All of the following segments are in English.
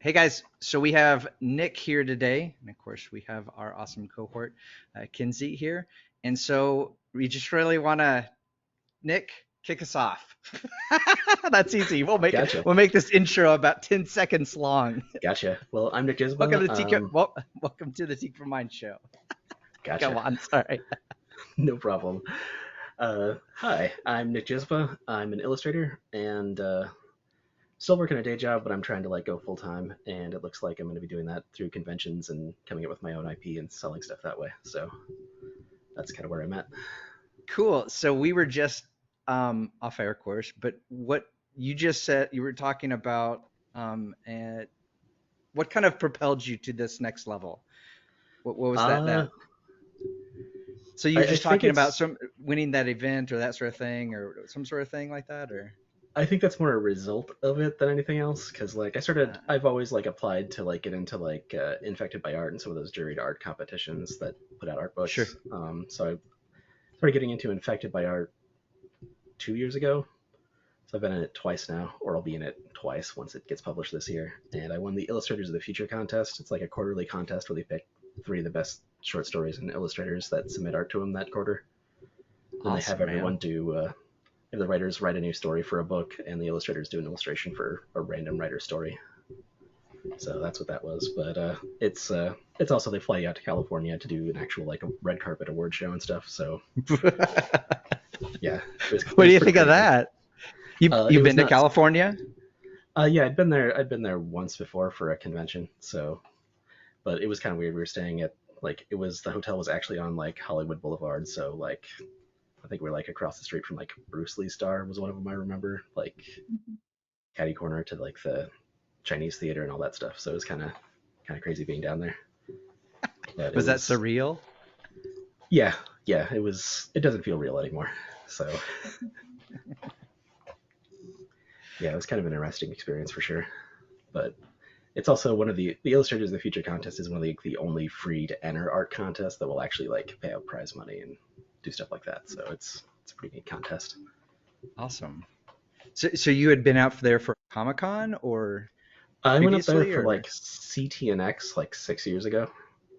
Hey guys, so we have Nick here today, and of course we have our awesome cohort, Kinsey here, and so we just really want to, Nick, kick us off. That's easy. Gotcha. We'll make this intro about 10 seconds long. Gotcha. Well, I'm Nick Welcome Jizba. to the welcome to the Tikvah Mind Show. Go Gotcha. on, sorry. No problem. Hi, I'm Nick Jizba. I'm an illustrator and still working a day job, but I'm trying to go full time. And it looks like I'm going to be doing that through conventions and coming up with my own IP and selling stuff that way. So that's kind of where I'm at. Cool. So we were just off air course, but what you just said, you were talking about and what kind of propelled you to this next level? What was that? Uh, So you I, were I just think talking about it's some winning that event or that sort of thing or some sort of thing like that, or I think that's more a result of it than anything else. Because uh, I've always applied to get into Infected by Art and some of those juried art competitions that put out art sure. books. So I started getting into Infected by Art 2 years ago. So I've been in it twice now, or I'll be in it twice once it gets published this year. And I won the Illustrators of the Future contest. It's like a quarterly contest where they pick three of the best short stories and illustrators that submit art to them that quarter. Then they have Awesome, man. everyone have the writers write a new story for a book, and the illustrators do an illustration for a random writer story. So that's what that was. But it's also they fly you out to California to do an actual a red carpet award show and stuff. So yeah, it What do was you pretty think of crazy. that? You It you've was been to nuts. California? Yeah, I'd been there. I'd been there once before for a convention. So, but it was kind of weird. We were staying at it was the hotel was actually on Hollywood Boulevard. So I think we are across the street from Bruce Lee Star was one of them. I remember catty corner to the Chinese theater and all that stuff. So it was kind of crazy being down there. But it Was that was surreal? yeah, yeah. It was. It doesn't feel real anymore. So yeah, it was kind of an interesting experience for sure. But it's also one of the Illustrators of the Future contest is one of the only free to enter art contests that will actually pay out prize money and do stuff like that. So it's a pretty neat contest. Awesome. So you had been out there for Comic Con or I went up there previously for or CTNX 6 years ago.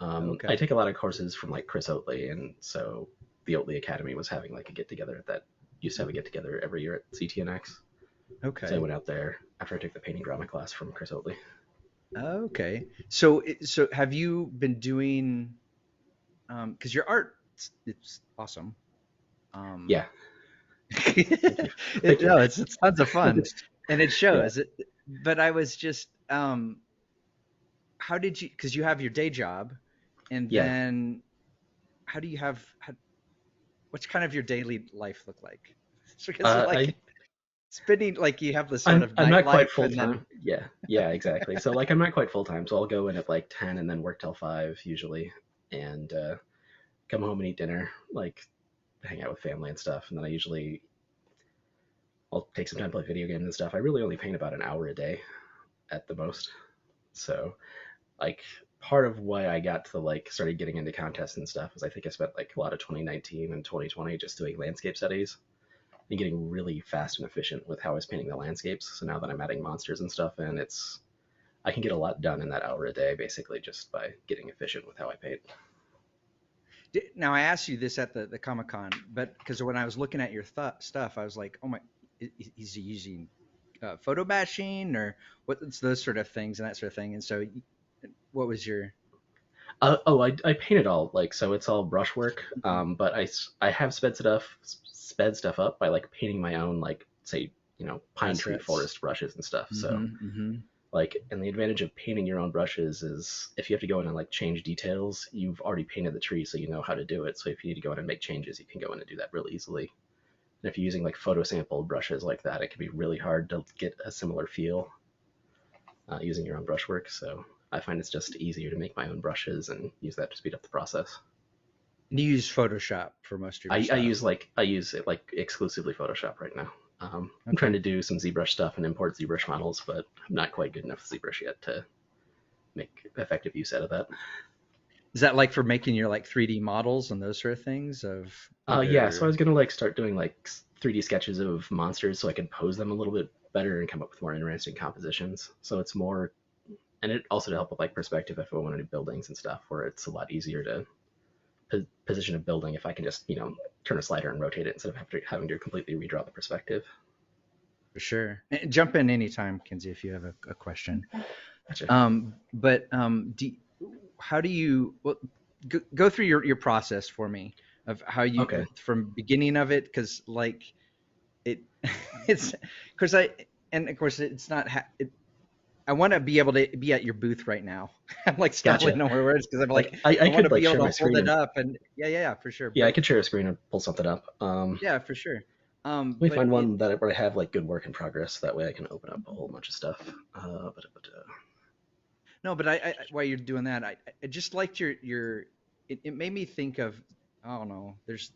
I okay. take a lot of courses from Chris Oatley, and so the Oatley Academy was having a get together that used to have a get together every year at CTNX. So I Okay. went out there after I took the painting drama class from Chris Oatley. Okay. So have you been doing because your art it's awesome. Um Yeah, thank you, thank you. no, it's tons of fun and it Yeah, shows. But I was just how did you because you have your day job and yeah. then how do you have what's kind of your daily life look like? Because you're I like spending like you have this sort I'm of I'm not quite nightlife full and then time. Yeah, yeah, exactly. So I'm not quite full time. So I'll go in at 10 and then work till 5 usually, and come home and eat dinner, hang out with family and stuff. And then I'll take some time to play video games and stuff. I really only paint about an hour a day at the most. So like part of why I got to started getting into contests and stuff is I think I spent a lot of 2019 and 2020 just doing landscape studies and getting really fast and efficient with how I was painting the landscapes. So now that I'm adding monsters and stuff in, I can get a lot done in that hour a day basically just by getting efficient with how I paint. now I asked you this at the Comic Con, but because when I was looking at your stuff, I was like, oh my, is he using photo bashing or what's those sort of things and that sort of thing? And so, what was your I paint it all so it's all brushwork. But I have sped stuff up by painting my own say pine tree assets? forest brushes and stuff. So Mm-hmm. and the advantage of painting your own brushes is if you have to go in and change details, you've already painted the tree, so you know how to do it. So if you need to go in and make changes, you can go in and do that really easily. And if you're using photo sample brushes like that, it can be really hard to get a similar feel using your own brushwork. So I find it's just easier to make my own brushes and use that to speed up the process. And you use Photoshop for most of your I stuff. use it exclusively Photoshop right now. I'm trying Okay. to do some ZBrush stuff and import ZBrush models, but I'm not quite good enough with ZBrush yet to make effective use out of that. Is that like for making your like 3D models and those sort of things of Yeah, so I either? was gonna start doing 3D sketches of monsters so I could pose them a little bit better and come up with more interesting compositions. So it's more And it also to help with like perspective if I want to do buildings and stuff, where it's a lot easier to position a building if I can just turn a slider and rotate it instead of having to completely redraw the perspective. For sure. And jump in anytime, Kinsey, if you have a question. Okay. Gotcha. But how do you go through your process for me of how you Okay. from beginning of it, because like it it's because of course it's not I want to be able to be at your booth right now. I'm like stumbling Gotcha. over words because I'm like I want to could like be able share to my hold screen it and up and yeah for sure. yeah, I But could share a screen and pull something up. yeah, for sure. Let me But find one where I have like good work in progress. That way I can open up a whole bunch of stuff. no, but I while you're doing that, I just liked your it made me think of I don't know. There's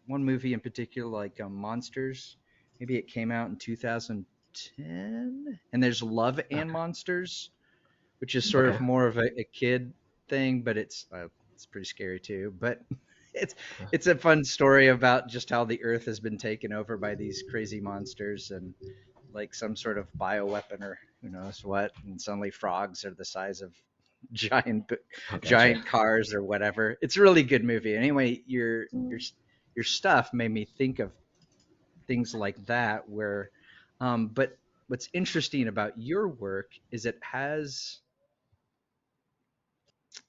one movie in particular like Monsters. Maybe it came out in 2010, and there's Love and Okay. Monsters, which is sort Okay. of more of a kid thing, but it's pretty scary too. But it's it's a fun story about just how the Earth has been taken over by these crazy monsters and like some sort of bioweapon or who knows what, and suddenly frogs are the size of giant Oh, gotcha. giant cars or whatever. It's a really good movie. Anyway, your stuff made me think of things like that. But what's interesting about your work is it has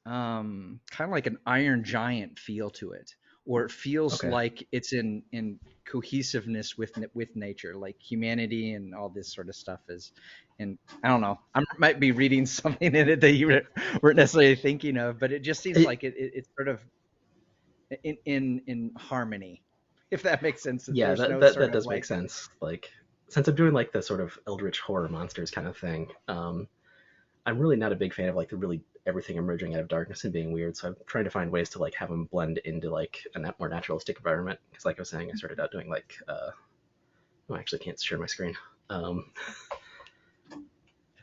kind of like an Iron Giant feel to it, or it feels Okay. like it's in cohesiveness with nature, like humanity and all this sort of stuff is. And I don't know, I might be reading something in it that you weren't necessarily thinking of, but it just seems It, like it's sort of in harmony, if that makes sense. That yeah, there's that, no that sort that of does make like sense. Like since I'm doing like the sort of eldritch horror monsters kind of thing, I'm really not a big fan of like the really everything emerging out of darkness and being weird. So I'm trying to find ways to like have them blend into like a more naturalistic environment. Because like I was saying, I started out doing like I actually can't share my screen. Um,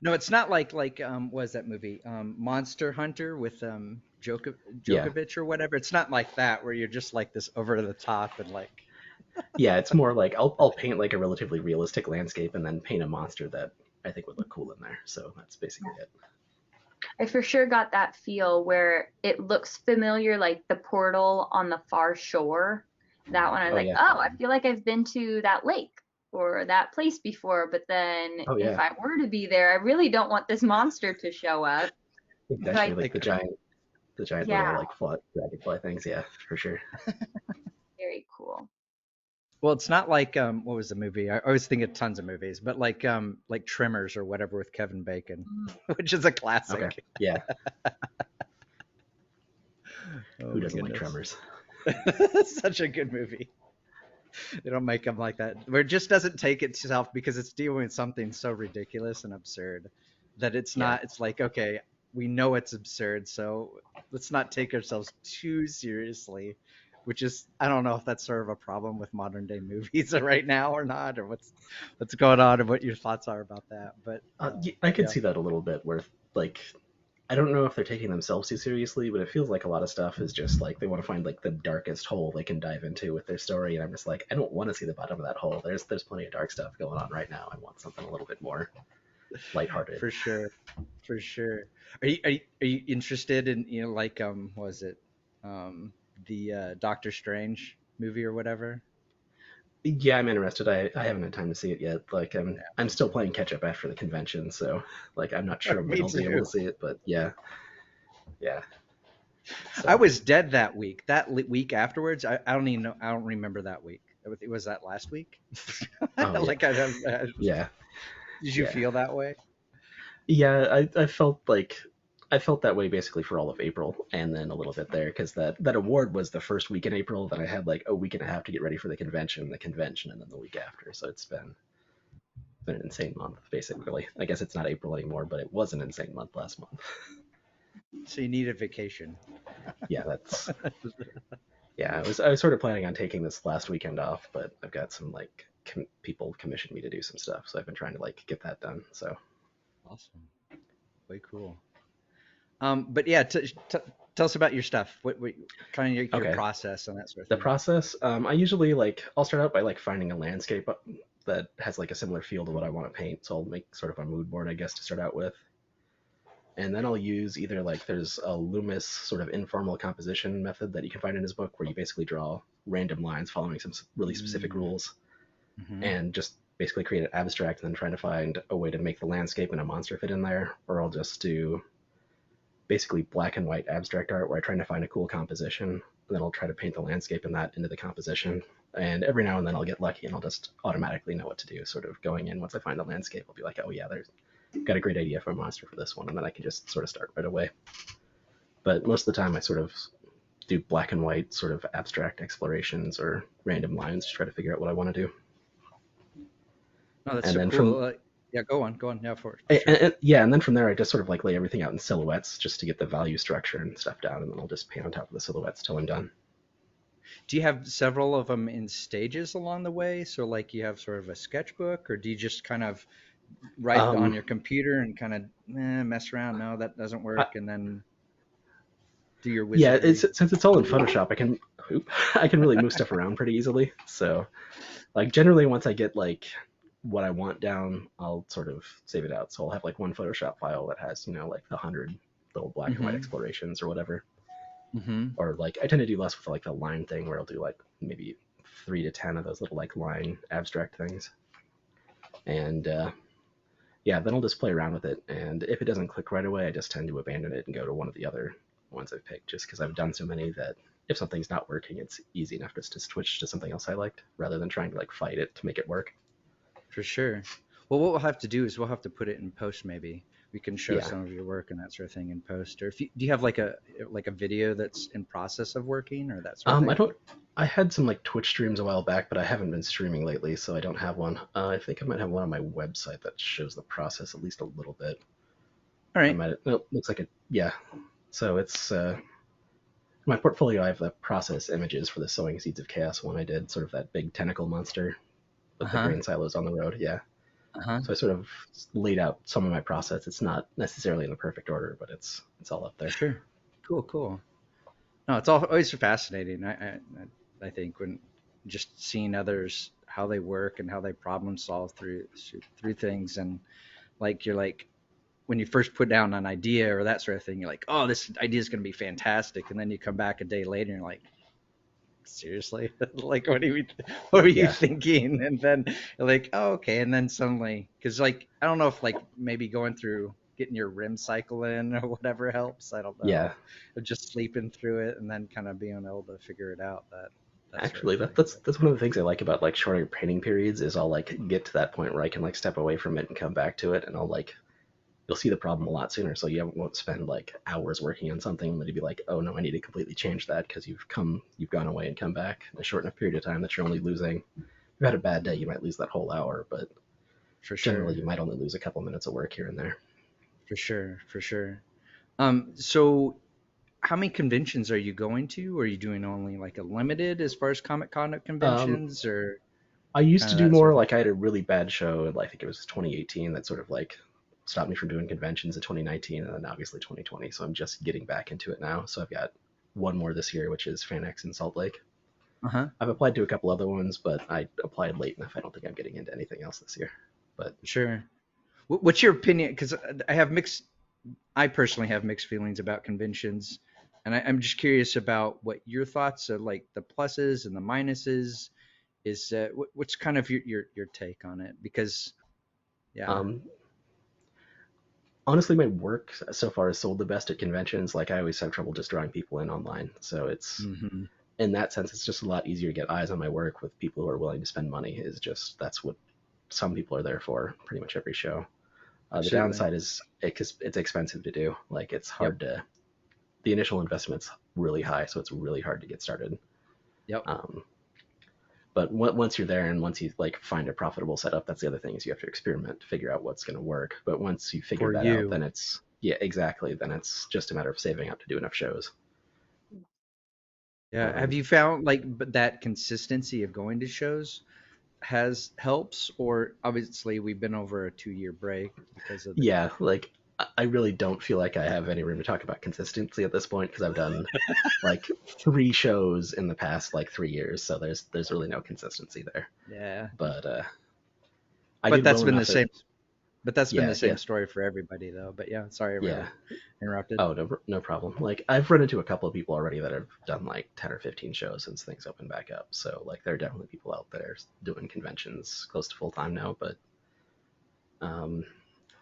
no, it's not like what is that movie Monster Hunter with yeah, Djokovic or whatever. It's not like that where you're just like this over the top and like yeah, it's more like I'll paint like a relatively realistic landscape and then paint a monster that I think would look cool in there. So that's basically it. I for sure got that feel where it looks familiar, like the portal on the far shore. That one, I was Oh like, yeah, oh, I feel like I've been to that lake or that place before. But then oh if yeah, I were to be there, I really don't want this monster to show up. So exactly I, like like the giant little yeah, like dragonfly things. Yeah, for sure. very cool. well, it's not like what was the movie? I always think of tons of movies, but like Tremors or whatever with Kevin Bacon, Mm. which is a Okay, classic. yeah. Oh Who my doesn't like goodness. Tremors? Such a good movie. They don't make them like that. Where it just doesn't take itself because it's dealing with something so ridiculous and absurd that it's Yeah, not. It's like okay, we know it's absurd, so let's not take ourselves too seriously. Which is I don't know if that's sort of a problem with modern day movies right now or not, or what's going on and what your thoughts are about that. But I could yeah, see that a little bit. Where like I don't know if they're taking themselves too seriously, but it feels like a lot of stuff is just like they want to find like the darkest hole they can dive into with their story, and I'm just like I don't want to see the bottom of that hole. There's plenty of dark stuff going on right now. I want something a little bit more lighthearted. for sure, for sure. Are you interested in like was it the Doctor Strange movie or whatever? Yeah, I'm interested. I haven't had time to see it yet. Like I'm still playing catch up after the convention, so like I'm not sure when Me I'll be able to too. see it, but yeah, yeah. I So was dead that week. That week afterwards, I don't even know. I don't remember that week. Was that last week? oh yeah, Like yeah, did you yeah, feel that way? yeah. I felt like I felt that way basically for all of April, and then a little bit there because that award was the first week in April. Then I had like a week and a half to get ready for the convention, and then the week after. So it's been an insane month basically. I guess it's not April anymore, but it was an insane month last month. So you need a vacation. Yeah, that's yeah. I was sort of planning on taking this last weekend off, but I've got some like people commissioned me to do some stuff, so I've been trying to like get that done. So Awesome. Way cool. But yeah, tell us about your stuff. What kind of your okay, process and that sort of the thing. process. I usually like I'll start out by like finding a landscape that has like a similar feel to what I want to paint. So I'll make sort of a mood board, I guess, to start out with. And then I'll use either like there's a Loomis sort of informal composition method that you can find in his book where you basically draw random lines following some really specific rules Mm-hmm. and just basically create an abstract and then trying to find a way to make the landscape and a monster fit in there. Or I'll just do basically black and white abstract art where I'm trying to find a cool composition and then I'll try to paint the landscape and that into the composition. And every now and then I'll get lucky and I'll just automatically know what to do. Sort of going in once I find the landscape, I'll be like, oh yeah, there's got a great idea for a monster for this one, and then I can just sort of start right away. But most of the time I sort of do black and white sort of abstract explorations or random lines to try to figure out what I want to do. No, that's And so then cool. from Yeah, go on. Yeah, for sure. yeah, and then from there I just sort of like lay everything out in silhouettes just to get the value structure and stuff down, and then I'll just paint on top of the silhouettes till I'm done. Do you have several of them in stages along the way? So like you have sort of a sketchbook, or do you just kind of write on Um, your computer and kind of mess around? No, that doesn't I, work, and then do your yeah, wizardry. since it's all in Photoshop, I can really move stuff around pretty easily. So like generally once I get like what I want down, I'll sort of save it out. So I'll have like one Photoshop file that has, like the 100 little black and white Mm-hmm. explorations or whatever. Mm-hmm. Or like I tend to do less with like the line thing where I'll do like maybe 3 to 10 of those little like line abstract things. And yeah, then I'll just play around with it. And if it doesn't click right away, I just tend to abandon it and go to one of the other ones I've picked just because I've done so many that if something's not working, it's easy enough just to switch to something else I liked rather than trying to like fight it to make it work. For sure. Well, what we'll have to do is we'll have to put it in post. Maybe we can show Yeah. some of your work and that sort of thing in post. Or if do you have like a video that's in process of working or that sort of I thing? don't. I had some like Twitch streams a while back, but I haven't been streaming lately, so I don't have one. I think I might have one on my website that shows the process at least a little bit. All I right. might. No, looks like it. Yeah. So it's my portfolio. I have the process images for the Sowing Seeds of Chaos one I did, sort of that big tentacle monster Uh with the huh. grain silos on the road. Yeah. Uh huh. So I sort of laid out some of my process. It's not necessarily in the perfect order, but it's all up there. Sure. Cool. Cool. No, it's always fascinating. I think when just seeing others how they work and how they problem solve through things, and like you're like when you first put down an idea or that sort of thing, you're like, oh, this idea is going to be fantastic, and then you come back a day later and you're like, seriously, like what were you Yeah. thinking? And then you're like, oh, okay, and then suddenly, because like I don't know if like maybe going through getting your REM cycle in or whatever helps. I don't know. Yeah. Or just sleeping through it and then kind of being able to figure it out. That sort of Actually, thing. that's one of the things I like about like shorter painting periods is I'll like get to that point where I can like step away from it and come back to it, and I'll like you'll see the problem a lot sooner. So you won't spend like hours working on something, but you'd be like, oh no, I need to completely change that because you've gone away and come back in a short enough period of time that you're only losing. If you had a bad day, you might lose that whole hour, but For generally sure. you might only lose a couple minutes of work here and there. For sure. For sure. So how many conventions are you going to? Are you doing only like a limited as far as Comic Con Um, conventions or I used kind to of do that sort more of thing? like I had a really bad show, I think it was 2018 that sort of like stopped me from doing conventions in 2019 and then obviously 2020. So I'm just getting back into it now. So I've got one more this year, which is FanX in Salt Lake. Uh-huh. I've applied to a couple other ones, but I applied late enough. I don't think I'm getting into anything else this year. But Sure. What's your opinion? Because I personally have mixed feelings about conventions, and I'm just curious about what your thoughts are, like the pluses and the minuses. Is what's kind of your take on it? Because yeah. um, honestly, my work so far has sold the best at conventions. Like I always have trouble just drawing people in online. So it's Hmm. in that sense, it's just a lot easier to get eyes on my work with people who are willing to spend money. Is just that's what some people are there for. Pretty much every show. The Absolutely. downside is it's expensive to do. Like it's Yep. hard to the initial investment's really high, so it's really hard to get started. Yep. Um, but once you're there and once you like find a profitable setup, that's the other thing is you have to experiment to figure out what's going to work. But once you figure For that out, you. then it's yeah, exactly. Then it's just a matter of saving up to do enough shows. Yeah. Have And you found like that consistency of going to shows has helps, or obviously we've been over a 2 year break because of the yeah, like I really don't feel like I have any room to talk about consistency at this point because I've done like 3 shows in the past like 3 years, so there's really no consistency there. yeah. But I But did that's well been the enough at same. But that's been the Yeah, same yeah, story for everybody though. But yeah, sorry yeah. I interrupted. Oh, no problem. Like I've run into a couple of people already that have done like 10 or 15 shows since things opened back up. So like there are definitely people out there doing conventions close to full time now. But um,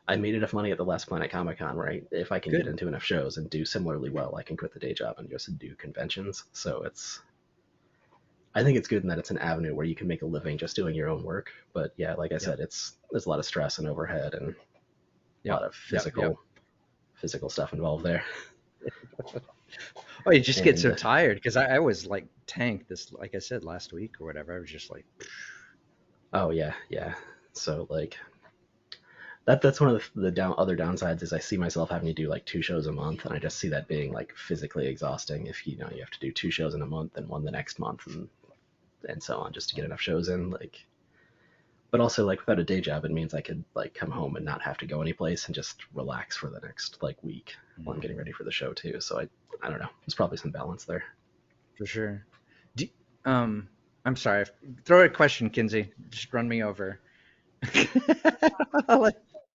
I made enough money at the last Planet Comic Con, right? If I can get Good. into enough shows and do similarly well, I can quit the day job and just do conventions. So I think it's good in that it's an avenue where you can make a living just doing your own work. But yeah, like I Yep. said, there's a lot of stress and overhead and a Yep. lot of Yep. physical stuff involved there. Oh, you just get And so tired because I was like tanked this, like I said last week or whatever. I was just like, oh yeah, yeah. So like that's one of the other downsides is I see myself having to do like 2 shows a month, and I just see that being like physically exhausting. If you have to do 2 shows in a month and one the next month, and so on, just to get enough shows in. Like, but also like without a day job, it means I could like come home and not have to go anyplace and just relax for the next like week while I'm getting ready for the show too. So I don't know. There's probably some balance there. for sure. Do, um, I'm sorry. Throw a question, Kinsey. Just run me over.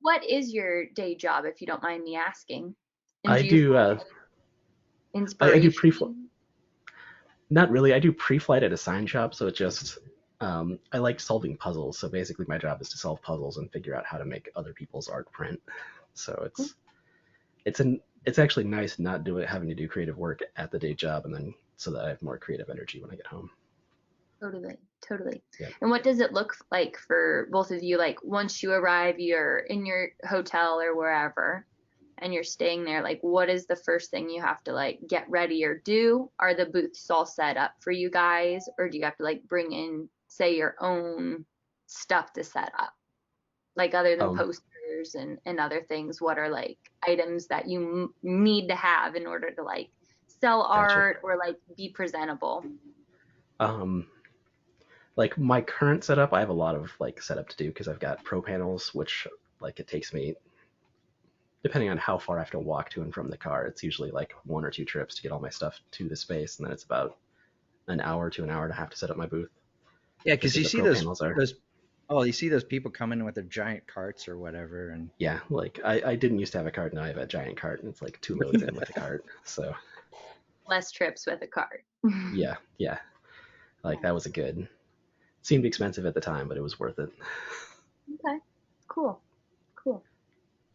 What is your day job, if you don't mind me asking? And I do you do find I do pre inspiration? not really. I do pre-flight at a sign shop, so it just I like solving puzzles. So basically, my job is to solve puzzles and figure out how to make other people's art print. So it's actually nice not having to do creative work at the day job, and then so that I have more creative energy when I get home. Totally, totally. Yeah. And what does it look like for both of you? Like once you arrive, you're in your hotel or wherever, and you're staying there, like what is the first thing you have to like get ready or do? Are the booths all set up for you guys, or do you have to like bring in, say, your own stuff to set up? Like other than Um, posters and other things, what are like items that you need to have in order to like sell Gotcha. art or like be presentable? Um, like my current setup, I have a lot of like setup to do because I've got pro panels, which like it takes me, depending on how far I have to walk to and from the car, it's usually like 1 or 2 trips to get all my stuff to the space, and then it's about an hour to an hour and a half to set up my booth, Yeah, just because because you the see pro panels are. you see those people come in with their giant carts or whatever, and Yeah, like I didn't used to have a cart, now I have a giant cart, and it's like 2 rows in with a cart. So Less trips with a cart. yeah, yeah, like that was Nice. a good. Seemed expensive at the time, but it was worth it. Okay. Cool. Cool.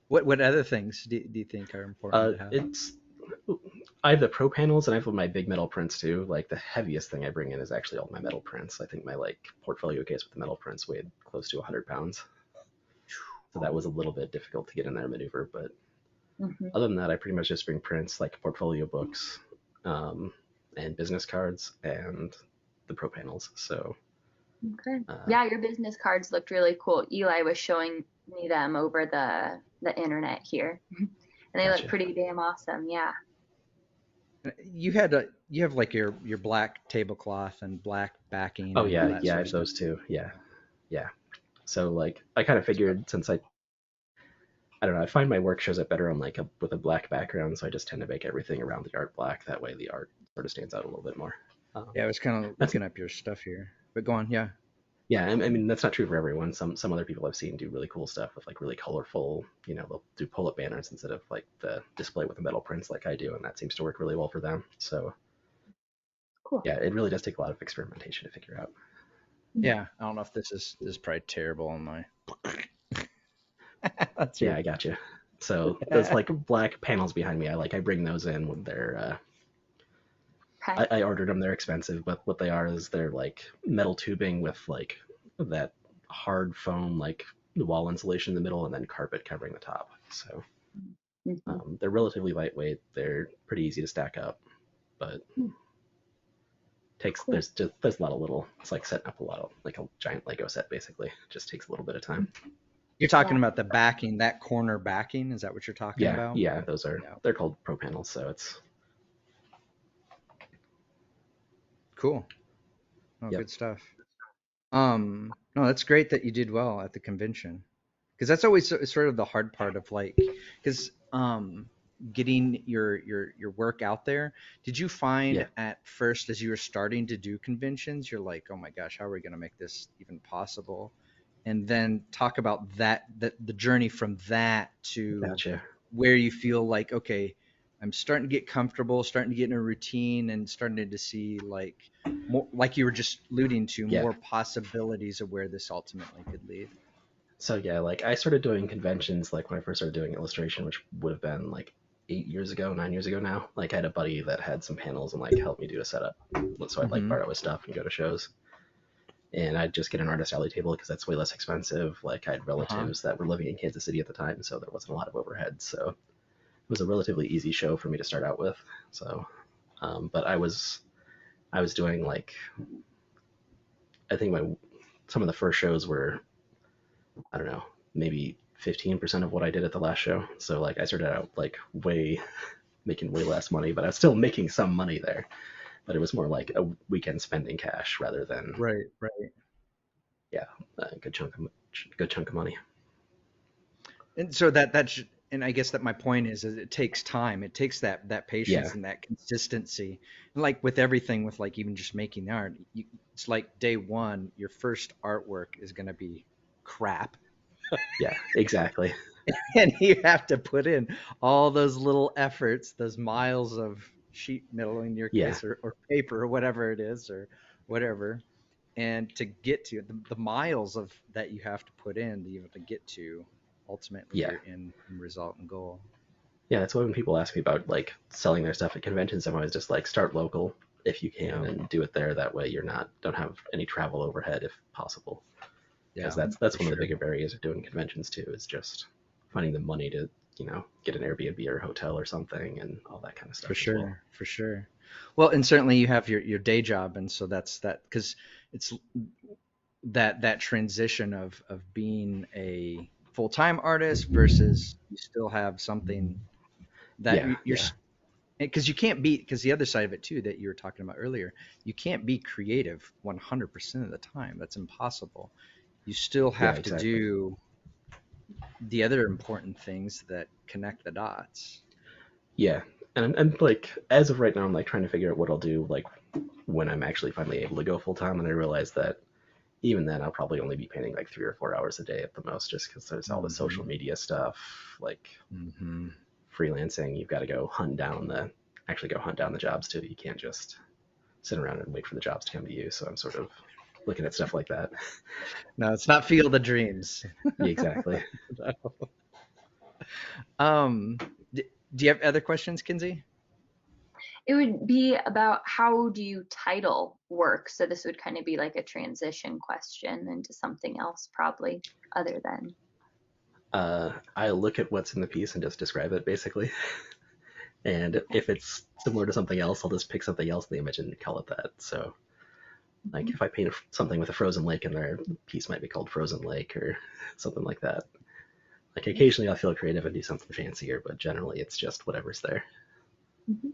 what other things do you think are important to have? It's I have the pro panels and I have my big metal prints too. Like the heaviest thing I bring in is actually all my metal prints. I think my like portfolio case with the metal prints weighed close to 100 pounds, so that was a little bit difficult to get in there and maneuver. But Hmm. other than that, I pretty much just bring prints like portfolio books, and business cards and the pro panels. So Okay. uh, Yeah, your business cards looked really cool. Eli was showing me them over the internet here, and they look gotcha. pretty damn awesome. Yeah. You have like your black tablecloth and black backing Oh and all yeah, that yeah, I sort of have stuff. those too. Yeah, yeah. So like I kind of figured since I don't know, I find my work shows up better on like with a black background, so I just tend to make everything around the art black. That way the art sort of stands out a little bit more. Yeah, I was kind of That's looking up your stuff here, but go on. Yeah. Yeah, I mean that's not true for everyone. Some other people I've seen do really cool stuff with like really colorful. They'll do pull-up banners instead of like the display with the metal prints like I do, and that seems to work really well for them. So Cool. yeah, it really does take a lot of experimentation to figure out. Yeah, I don't know if this is probably terrible on my. That's Yeah, your. I got you. So those like black panels behind me, I bring those in when they're. Okay. I ordered them. They're expensive, but what they are is they're like metal tubing with like that hard foam like the wall insulation in the middle, and then carpet covering the top. So Hmm. they're relatively lightweight. They're pretty easy to stack up, but takes Cool. there's a lot of little. It's like setting up a lot of like a giant Lego set basically. It just takes a little bit of time. You're talking Yeah. about the backing, that corner backing. Is that what you're talking Yeah, about? yeah. Yeah. They're called pro panels. So it's Cool. Oh, yep. good stuff. No, that's great that you did well at the convention, because that's always sort of the hard part of like, because getting your work out there. Did you find Yeah. at first as you were starting to do conventions, you're like, oh my gosh, how are we going to make this even possible? and then talk about the journey from that to Gotcha. where you feel like, okay, I'm starting to get comfortable, starting to get in a routine, and starting to see like more, like you were just alluding to, Yeah. more possibilities of where this ultimately could lead. So yeah, like I started doing conventions like when I first started doing illustration, which would have been like 8 years ago, 9 years ago now. Like I had a buddy that had some panels and like helped me do a setup, so I'd like Mm-hmm. borrow his stuff and go to shows. And I'd just get an artist alley table because that's way less expensive. Like I had Uh-huh. relatives that were living in Kansas City at the time, so there wasn't a lot of overhead. So it was a relatively easy show for me to start out with. So, but I was doing like I think my some of the first shows were I don't know maybe 15% of what I did at the last show. So like I started out like way making way less money, but I was still making some money there. But it was more like a weekend spending cash rather than Right, right. yeah a good chunk of money. And so and I guess that my point is it takes time. It takes that Yeah, patience and that consistency. And like with everything, with like even just making art, it's like day one, your first artwork is going to be crap, yeah, exactly. and you have to put in all those little efforts, those miles of sheet metal in your Yeah, case, or paper, or whatever it is, or whatever, and to get to the miles of that you have to put in to even to get to ultimately yeah, your end result and goal. yeah. That's why when people ask me about like selling their stuff at conventions, I'm always just like start local if you can Yeah, and do it there. That way you're not don't have any travel overhead if possible. Because yeah, that's for one of the sure. bigger barriers of doing conventions too is just finding the money to get an Airbnb or a hotel or something and all that kind of For stuff as well. sure, for sure. Well, and certainly you have your day job, and so that's that, because it's that transition of being a full-time artist versus you still have something that Yeah, you're, yeah, because you can't be, because the other side of it too that you were talking about earlier, you can't be creative 100% of the time. That's impossible. You still yeah, have to exactly. do the other important things that connect the dots. Yeah, and like as of right now, I'm like trying to figure out what I'll do like when I'm actually finally able to go full time, and I realize that even then I'll probably only be painting like 3 or 4 hours a day at the most, just because there's all the Mm-hmm. social media stuff, like Mm-hmm. freelancing. You've got to actually go hunt down the jobs too. You can't just sit around and wait for the jobs to come to you. So I'm sort of looking at stuff like that. No, it's not Field of Dreams. Yeah, exactly. Um, do you have other questions, Kinsey? It would be about how do you title work? So this would kind of be like a transition question into something else, probably other than. I look at what's in the piece and just describe it basically. And Okay. if it's similar to something else, I'll just pick something else in the image and call it that. So, like Mhm. if I paint something with a frozen lake in there, the piece might be called Frozen Lake or something like that. Like occasionally I'll feel creative and do something fancier, but generally it's just whatever's there. Mhm.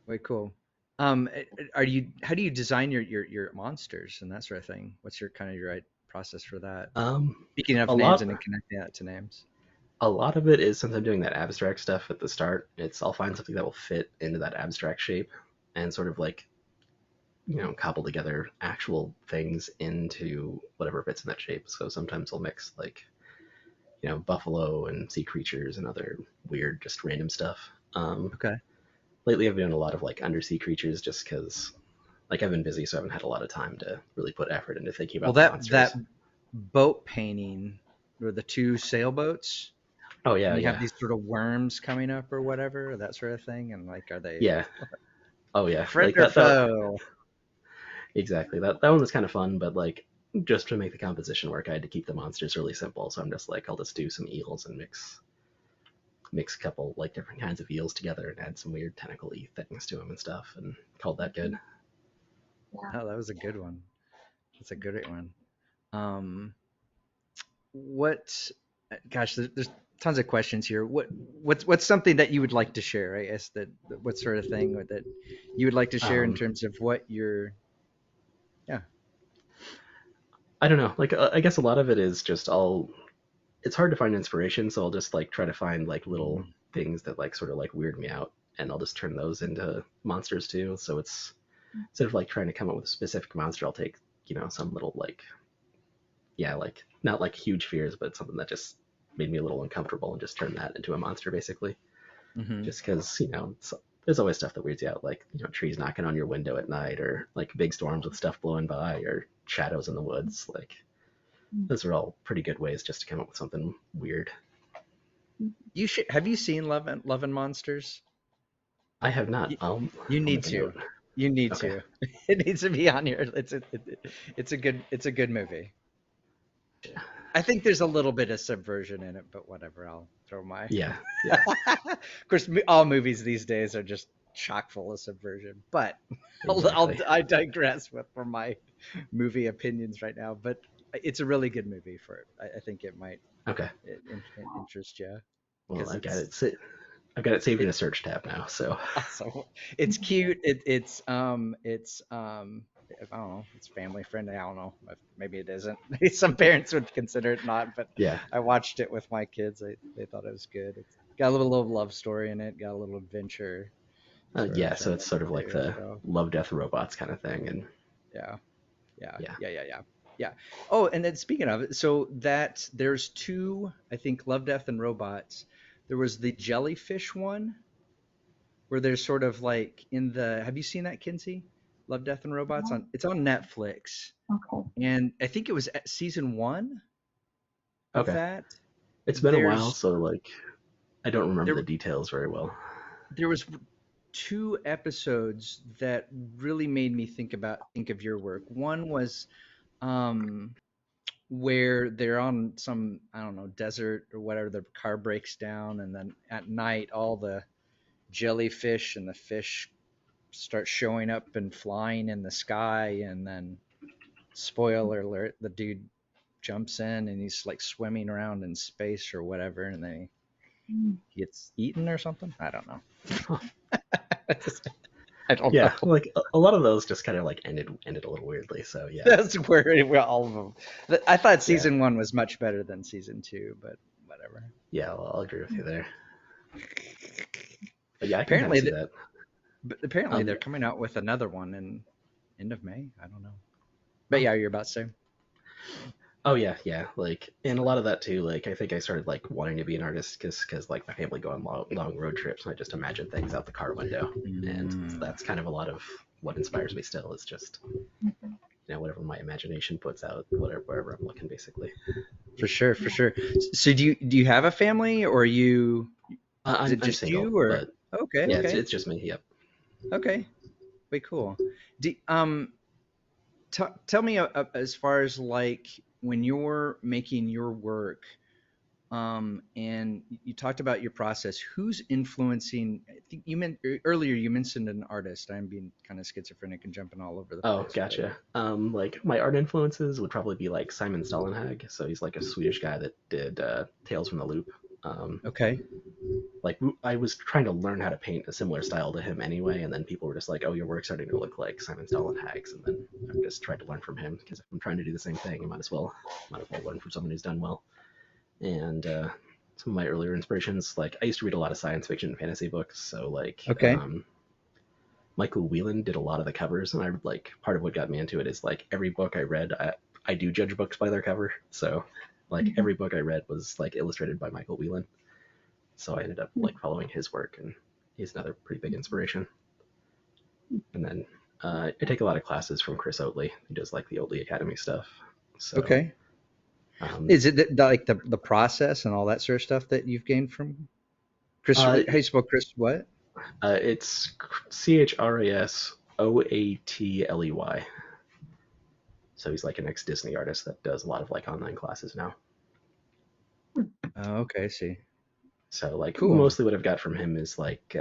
Very cool. How do you design your monsters and that sort of thing? What's your kind of your process for that? Um, Speaking a of names lot, and then connecting that to names. a lot of it is since I'm doing that abstract stuff at the start. I'll find something that will fit into that abstract shape and sort of like cobble together actual things into whatever fits in that shape. So sometimes I'll mix like buffalo and sea creatures and other weird, just random stuff. Okay. Lately, I've been doing a lot of like undersea creatures just because like I've been busy, so I haven't had a lot of time to really put effort into thinking Well, about the that monsters. boat painting or the two sailboats, Oh and yeah, you have yeah, these sort of worms coming up or whatever, that sort of thing, and like, are they yeah. Oh yeah, friend like or that foe? exactly. That one was kind of fun, but like just to make the composition work, I had to keep the monsters really simple. So I'm just like I'll just do some eels and mix a couple like different kinds of eels together and add some weird tentacle-y things to them and stuff, and called that good. Yeah. Oh, that was a good one. That's a good one. Um, what gosh, there's tons of questions here. What's something that you would like to share? I guess what sort of thing that you would like to share in Um, terms of what your, yeah. I don't know. Like I guess a lot of it is just all. It's hard to find inspiration, so I'll just like try to find like little Mhm. things that like sort of like weird me out, and I'll just turn those into monsters too. So it's instead of like trying to come up with a specific monster, I'll take some little like yeah, like not like huge fears, but something that just made me a little uncomfortable and just turned that into a monster basically. Hmm. Just because there's always stuff that weirds you out, like trees knocking on your window at night, or like big storms with stuff blowing by, or shadows in the woods. Like those are all pretty good ways just to come up with something weird. You should have you seen Love and Monsters? I have not. You, you I'll need make a to. note. You need Okay. to. It needs to be on your. It's a good movie. I think there's a little bit of subversion in it, but whatever. I'll throw my. Yeah, yeah, Of course, all movies these days are just chock full of subversion. But exactly. I digress for my movie opinions right now. But it's a really good movie for it. I think it might Okay. interest you Well, because I've got it. I've got it saved in a it's search tab now. So awesome. It's cute. I don't know. It's family friendly. I don't know. Maybe it isn't. Some parents would consider it not, but yeah. I watched it with my kids. They thought it was good. It's got a little love story in it. Got a little adventure sort of Yeah. So thing it's in sort it of like too. the So love, death, robots kind of thing, and yeah, yeah, yeah. yeah, yeah, yeah, yeah. Oh, and then speaking of it, so that there's two. I think Love, Death, and Robots. There was the jellyfish one where they're sort of like in the. Have you seen that, Kinsey? Love, Death, and Robots on. It's on Netflix, Okay. and I think it was at season one of Okay. that. It's been a while, There's so like I don't remember the there details very well. there was two episodes that really made me think of your work. One was um where they're on some, I don't know, desert or whatever, the car breaks down, and then at night all the jellyfish and the fish start showing up and flying in the sky, and then spoiler alert, the dude jumps in and he's like swimming around in space or whatever, and then he gets eaten or something. I don't know. I don't Yeah, know. like a lot of those just kind of like ended a little weirdly. So yeah, That's where all of them. I thought yeah, season one was much better than season two, but whatever. yeah. I'll agree with you there. But yeah, I can kind of Apparently, see that. apparently Um, they're coming out with another one in end of May. I don't know. But yeah, you're about to say. oh yeah, yeah. Like and a lot of that too. Like I think I started like wanting to be an artist because like my family go on long road trips and I just imagine things out the car window, and Mm, that's kind of a lot of what inspires me still. Is just whatever my imagination puts out, whatever wherever I'm looking basically. for sure, for sure. So do you have a family, or is it I'm just single, you, or but okay, yeah, okay, it's just me. Yep. okay, way cool. Do, tell me as far as like when you're making your work, and you talked about your process. Who's influencing? I think you meant earlier. You mentioned an artist. I'm being kind of schizophrenic and jumping all over the Oh, place, but gotcha. Like my art influences would probably be like Simon Stålenhag. So he's like a Swedish guy that did Tales from the Loop. Um, okay, like I was trying to learn how to paint a similar style to him anyway, and then people were just like, "Oh, your work's starting to look like Simon Stålenhag's," and then I just tried to learn from him because if I'm trying to do the same thing, I might as well learn from someone who's done well. And some of my earlier inspirations, like I used to read a lot of science fiction and fantasy books, so like okay, Michael Whelan did a lot of the covers, and I like part of what got me into it is like every book I read, I do judge books by their cover, so like every book I read was like illustrated by Michael Whelan, so I ended up like following his work, and he's another pretty big inspiration. And then I take a lot of classes from Chris Oatley, who does like the Oatley Academy stuff. So okay. um, Is it like the process and all that sort of stuff that you've gained from Chris? How uh, you spell Chris? What? it's ChrisOatley. So he's like an ex Disney artist that does a lot of like online classes now. Oh, okay, I see. So like Cool. mostly what I've got from him is like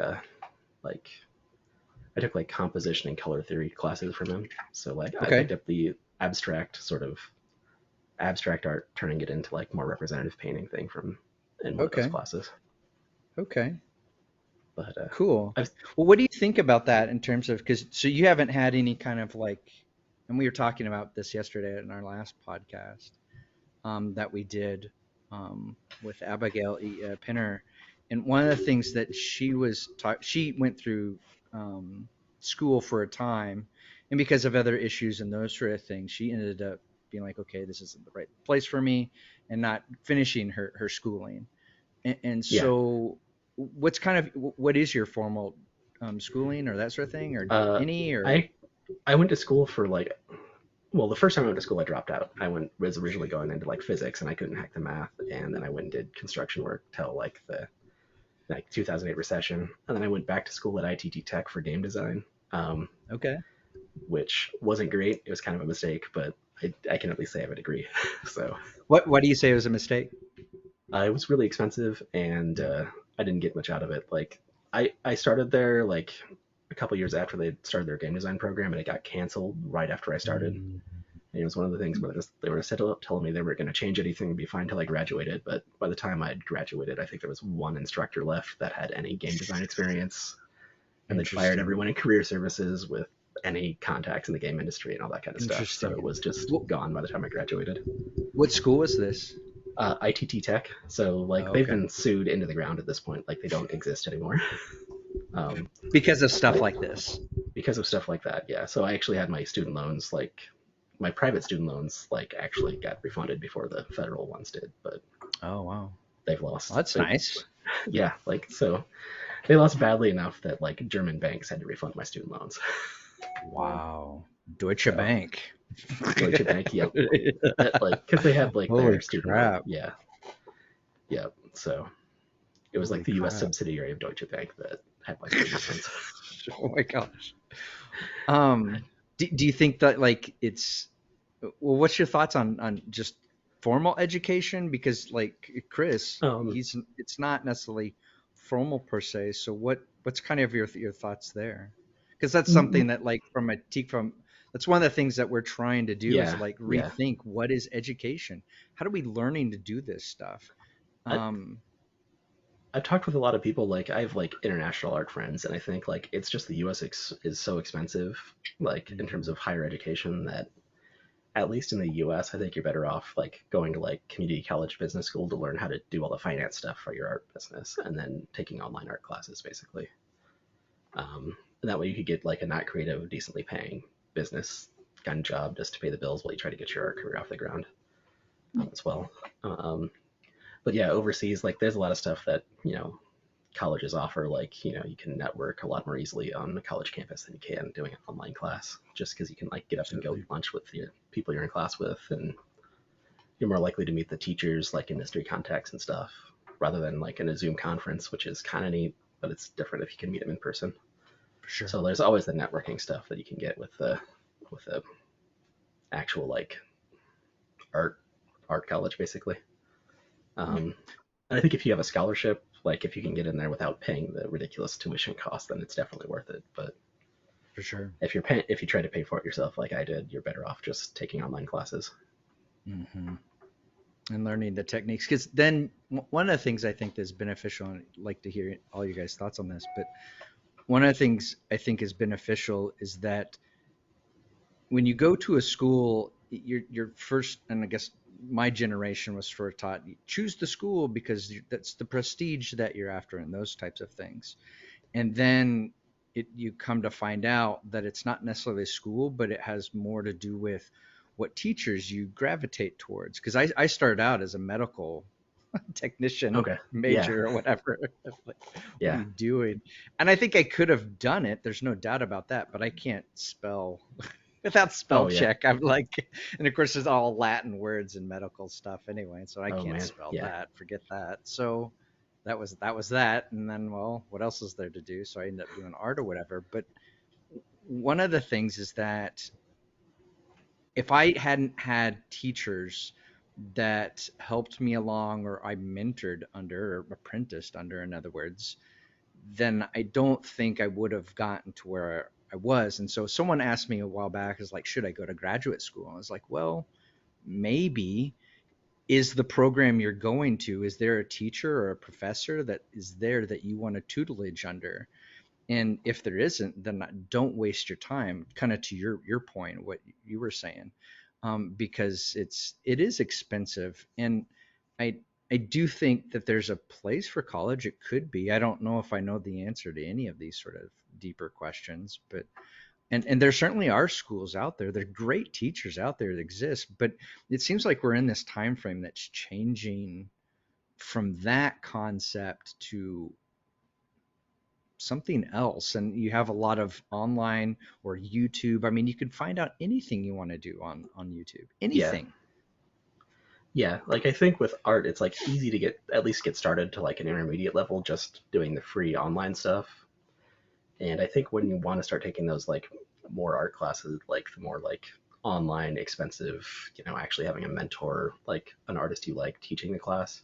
I took like composition and color theory classes from him. So like I Okay. picked up the abstract sort of abstract art, turning it into like more representative painting thing from in one of those Okay. classes. Okay. But Cool. I've Well, what do you think about that in terms of, because so you haven't had any kind of like, and we were talking about this yesterday in our last podcast, that we did, with Abigail Pinner, and one of the things that she went through, um, school for a time, and because of other issues and those sort of things, she ended up being like, okay, this isn't the right place for me, and not finishing her schooling. And Yeah. so, what is your formal schooling or that sort of thing, or Uh, any or I I went to school for like, well, the first time I went to school, I dropped out. Was originally going into like physics, and I couldn't hack the math, and then I went and did construction work till like the 2008 recession, and then I went back to school at ITT Tech for game design, um, okay? which wasn't great. It was kind of a mistake, but I can at least say I have a degree. So What do you say was a mistake? it was really expensive, and I didn't get much out of it. Like I started there like a couple years after they started their game design program, and it got canceled right after I started. Mm, And it was one of the things where they were telling me they weren't going to change anything and be fine until I graduated. But by the time I graduated, I think there was one instructor left that had any game design experience, and they fired interesting. everyone in career services with any contacts in the game industry and all that kind of stuff. So it Interesting. was just What, gone by the time I graduated. what school was this? ITT Tech. So like Oh, they've okay. been sued into the ground at this point. Like they don't exist anymore. um, Because of stuff like this. because of stuff like that. Yeah. So I actually had my student loans, like my private student loans, like actually got refunded before the federal ones did, but Oh, wow. they've Well, lost. that's nice. Yeah. Like, so they lost badly enough that like German banks had to refund my student loans. Wow. Deutsche So Bank. Deutsche Bank, yep. Like, cause they had like Holy their student loan. crap. Yeah. Yep. So it was Holy like the US crap. subsidiary of Deutsche Bank that had my student loans. Oh my gosh. Um, do you think that like well, what's your thoughts on just formal education? Because like Chris, Um, it's not necessarily formal per se. So what's kind of your thoughts there? Because that's something that like from a Tikvah, that's one of the things that we're trying to do is yeah. like Yeah. rethink what is education? How do we learning to do this stuff? I, Um, I've talked with a lot of people. Like I have like international art friends, and I think like it's just the U.S. Is so expensive, like in terms mhm, of higher education, that at least in the U.S. I think you're better off like going to like community college business school to learn how to do all the finance stuff for your art business, and then taking online art classes basically. And that way you could get like a not creative, decently paying business kind of job just to pay the bills while you try to get your art career off the ground as well. Um, but yeah, overseas, like there's a lot of stuff that colleges offer. Like you can network a lot more easily on a college campus than you can doing an online class, just because you can like get up and go absolutely. eat lunch with the people you're in class with, and you're more likely to meet the teachers, like industry contacts and stuff, rather than like in a Zoom conference, which is kind of neat, but it's different if you can meet them in person. For sure. So there's always the networking stuff that you can get with the actual like art art college basically. Um, and I think if you have a scholarship, like if you can get in there without paying the ridiculous tuition cost, then it's definitely worth it. But For sure. if you try to pay for it yourself, like I did, you're better off just taking online classes. Hmm. And learning the techniques, because then one of the things I think that's beneficial, and I'd like to hear all you guys' thoughts on this, but one of the things I think is beneficial is that when you go to a school, your first, and I guess my generation was sort of taught, you choose the school because that's the prestige that you're after and those types of things. And then you come to find out that it's not necessarily school, but it has more to do with what teachers you gravitate towards. Because I started out as a medical technician Okay. Yeah. major or whatever. Like, what are Yeah. you doing? And I think I could have done it. There's no doubt about that. But I can't spell without spell Oh yeah. check. I'm like, and of course, there's all Latin words and medical stuff anyway. So I Oh can't man. spell Yeah. that. Forget that. So that was that. And then, well, what else is there to do? So I ended up doing art or whatever. But one of the things is that if I hadn't had teachers that helped me along or I mentored under or apprenticed under, in other words, then I don't think I would have gotten to where I was. And so someone asked me a while back, is like, should I go to graduate school? I was like, well, maybe. Is the program you're going to, is there a teacher or a professor that is there that you want a tutelage under? And if there isn't, then don't waste your time. Kind of to your point, what you were saying, because it is expensive, and I I do think that there's a place for college. It could be. I don't know if I know the answer to any of these sort of deeper questions, but And there certainly are schools out there. There are great teachers out there that exist, but it seems like we're in this time frame that's changing from that concept to something else. And you have a lot of online or YouTube. I mean, you can find out anything you want to do on YouTube. Yeah. Anything. Yeah, like I think with art, it's like easy to at least get started to like an intermediate level, just doing the free online stuff. And I think when you want to start taking those like more art classes, like the more like online expensive, actually having a mentor, like an artist you like teaching the class,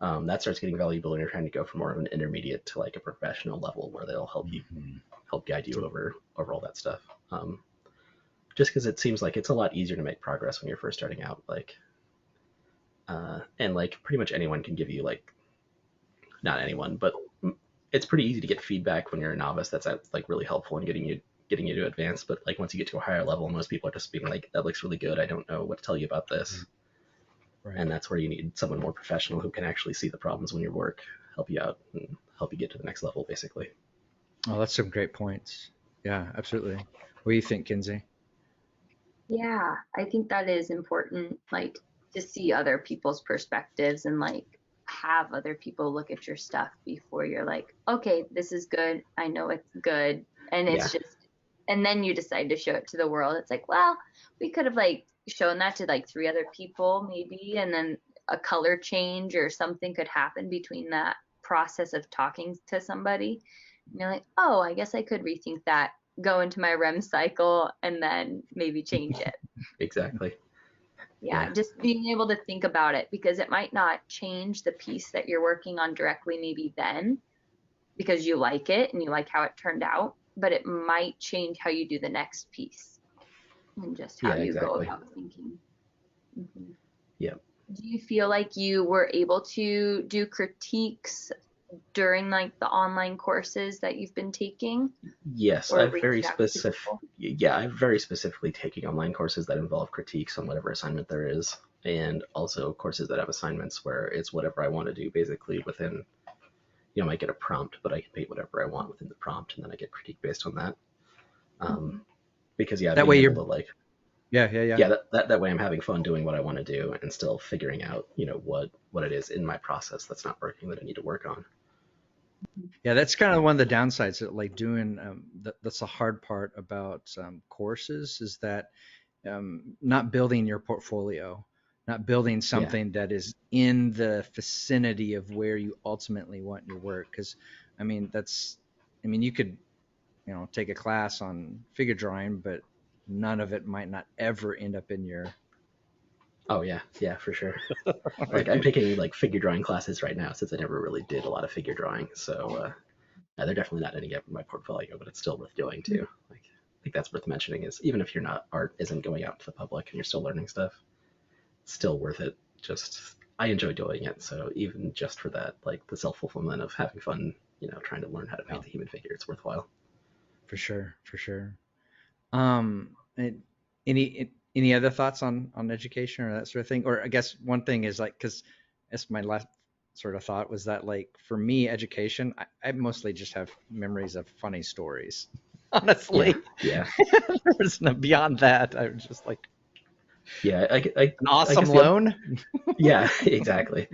that starts getting valuable when you're trying to go from more of an intermediate to like a professional level where they'll help guide you over all that stuff. Just because it seems like it's a lot easier to make progress when you're first starting out, like, and like pretty much anyone can give you like, not anyone, but it's pretty easy to get feedback when you're a novice. That's like really helpful in getting you to advance. But like once you get to a higher level, most people are just being like, that looks really good. I don't know what to tell you about this. Right. And that's where you need someone more professional who can actually see the problems in your work, help you out, and help you get to the next level, basically. Oh, that's some great points. Yeah, absolutely. What do you think, Kinsey? Yeah, I think that is important, like to see other people's perspectives and like have other people look at your stuff before you're like, okay, this is good. I know it's good. And it's just, and then you decide to show it to the world. It's like, well, we could have like shown that to like 3 other people maybe, and then a color change or something could happen between that process of talking to somebody. And you're like, oh, I guess I could rethink that, go into my REM cycle, and then maybe change it. Exactly. Yeah, just being able to think about it, because it might not change the piece that you're working on directly maybe then because you like it and you like how it turned out, but it might change how you do the next piece and just how you go about thinking. Mm-hmm. Yeah. Do you feel like you were able to do critiques during like the online courses that you've been taking? Yes, I've very specifically taking online courses that involve critiques on whatever assignment there is, and also courses that have assignments where it's whatever I want to do basically within, I might get a prompt, but I can paint whatever I want within the prompt, and then I get critique based on that. Because that way you're like, yeah, that way I'm having fun doing what I want to do and still figuring out, what it is in my process that's not working that I need to work on. Yeah, that's kind of one of the downsides of like doing that's the hard part about courses, is that not building your portfolio, not building something that is in the vicinity of where you ultimately want your work. Because you could take a class on figure drawing, but none of it might not ever end up in your. Oh yeah, for sure. Like I'm taking like figure drawing classes right now since I never really did a lot of figure drawing, so they're definitely not ending up in my portfolio, but it's still worth doing too. Like I think that's worth mentioning, is even if art isn't going out to the public and you're still learning stuff, it's still worth it. Just I enjoy doing it, so even just for that, like the self-fulfillment of having fun, trying to learn how to paint the human figure, it's worthwhile. For sure. Any other thoughts on education or that sort of thing? Or I guess one thing is like, because that's my last sort of thought, was that like for me, education, I mostly just have memories of funny stories, honestly. Yeah. There's no beyond that. I'm just like, yeah, an awesome loan. Yeah, exactly.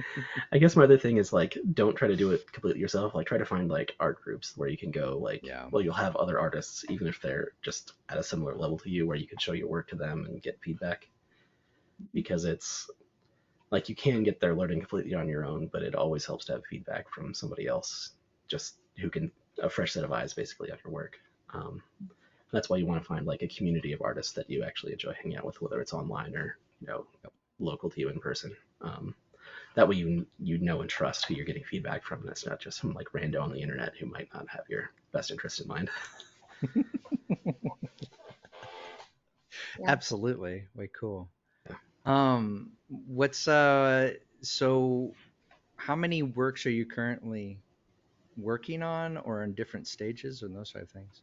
I guess my other thing is like, don't try to do it completely yourself. Like try to find like art groups where you can go, like, well, you'll have other artists, even if they're just at a similar level to you, where you can show your work to them and get feedback. Because it's like, you can get there learning completely on your own, but it always helps to have feedback from somebody else, just who can, a fresh set of eyes basically on your work. That's why you want to find like a community of artists that you actually enjoy hanging out with, whether it's online or local to you in person. That way you know and trust who you're getting feedback from, and it's not just some like rando on the internet who might not have your best interest in mind. Absolutely, way cool. What's so how many works are you currently working on, or in different stages and those sort of things?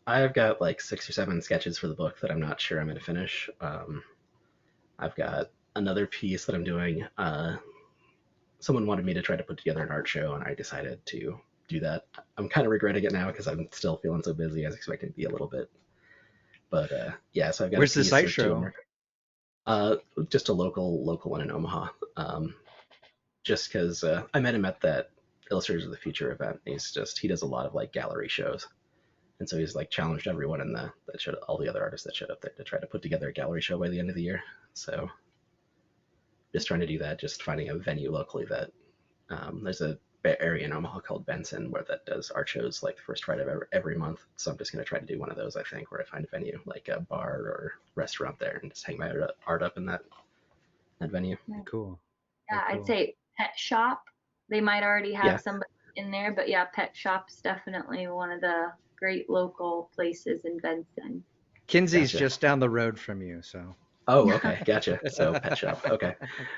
I've got like 6 or 7 sketches for the book that I'm not sure I'm going to finish. I've got another piece that I'm doing. Someone wanted me to try to put together an art show, and I decided to do that. I'm kind of regretting it now because I'm still feeling so busy. I was expecting to be a little bit, but yeah. So I've got a Where's the piece site or two I'm show? working. Just a local one in Omaha. Just because I met him at that Illustrators of the Future event. He does a lot of like gallery shows, and so he's like challenged everyone in all the other artists that showed up there to try to put together a gallery show by the end of the year. So just trying to do that, just finding a venue locally that there's a area in Omaha called Benson where that does art shows like the first Friday of every month. So I'm just going to try to do one of those, I think, where I find a venue like a bar or restaurant there and just hang my art up in that venue. Cool. Yeah, Very I'd cool. say pet shop. They might already have Yeah. somebody in there, but yeah, pet shop's definitely one of the great local places in Benson. Kinsey's Gotcha. just down the road from you, so. Oh, okay. Gotcha. So pet shop. Okay.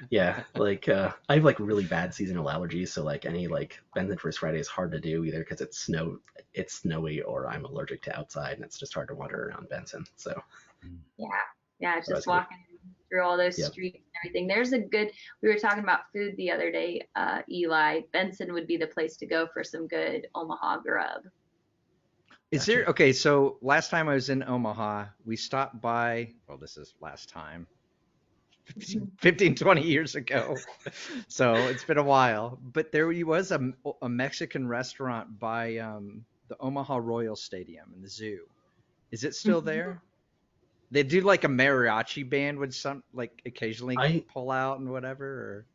Yeah. Like I have like really bad seasonal allergies, so like any like Benson First Friday is hard to do either because it's snowy or I'm allergic to outside and it's just hard to wander around Benson. So Yeah, yeah, I was just gonna. walking through all those Yep. streets and everything. We were talking about food the other day, Eli. Benson would be the place to go for some good Omaha grub. Is there, Gotcha. okay, so last time I was in Omaha, we stopped by, well, this is last time, 15, 20 years ago. So it's been a while. But there was a Mexican restaurant by the Omaha Royal Stadium in the zoo. Is it still there? They do like a mariachi band would some like occasionally I pull out and whatever. Or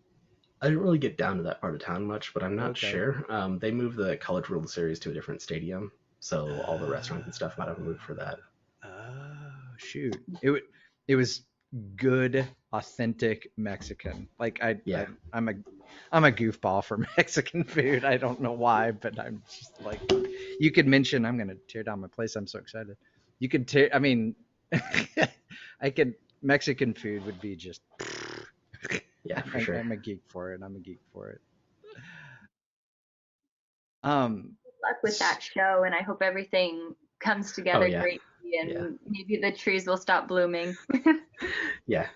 I didn't really get down to that part of town much, but I'm not okay. sure. They moved the College World Series to a different stadium, so all the restaurants and Uh, stuff might have moved for that. oh shoot! It was good, authentic Mexican. Like Yeah. I'm a goofball for Mexican food. I don't know why, but I'm just like, you could mention I'm gonna tear down my place. I'm so excited. You could tear. I mean, I could Mexican food would be just. Yeah, for sure. I'm a geek for it. I'm a geek for it. Good luck with that show, and I hope everything comes Oh together yeah. greatly, Yeah. and maybe the trees will stop blooming. Yeah.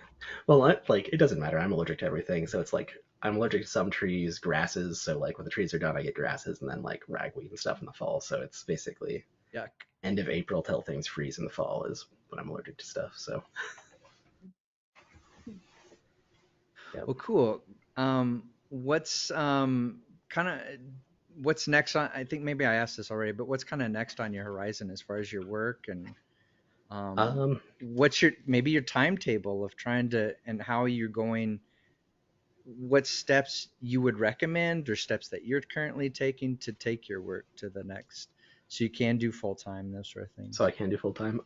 Well, like it doesn't matter. I'm allergic to everything, so it's like I'm allergic to some trees, grasses. So like when the trees are done, I get grasses, and then like ragweed and stuff in the fall. So it's basically Yuck. end of April till things freeze in the fall is when I'm allergic to stuff. So yeah. Well, cool. What's kind of what's next on? I think maybe I asked this already, but what's kind of next on your horizon as far as your work and Um. what's your maybe your timetable of trying to and how you're going? What steps you would recommend or steps that you're currently taking to take your work to the next, so you can do full time, those sort of So things. I can do full time.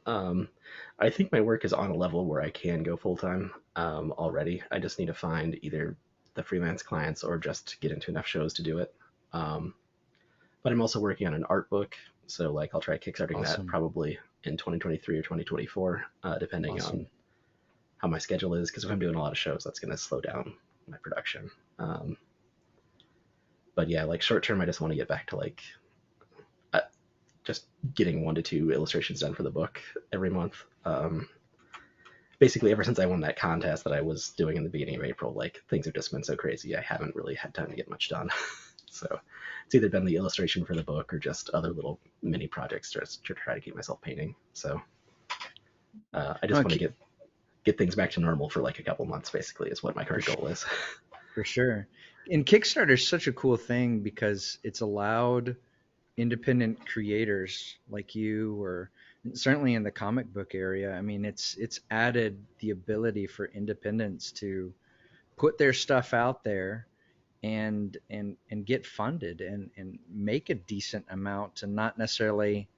I think my work is on a level where I can go full time already. I just need to find either the freelance clients or just get into enough shows to do it. Um, but I'm also working on an art book, so like I'll try kickstarting that Awesome. probably in 2023 or 2024, depending on Awesome. how my schedule is. Because if I'm doing a lot of shows, that's going to slow down my production. Um, but yeah, like short term, I just want to get back to like uh, just getting 1 to 2 illustrations done for the book every month. Basically, ever since I won that contest that I was doing in the beginning of April, like things have just been so crazy. I haven't really had time to get much done. So it's either been the illustration for the book or just other little mini projects just to try to keep myself painting. So I just want to Okay, get things back to normal for like a couple months. Basically, is what my for current goal is. for sure. And Kickstarter is such a cool thing because it's allowed independent creators like you, or certainly in the comic book area. I mean, it's added the ability for independents to put their stuff out there and get funded and make a decent amount to not necessarily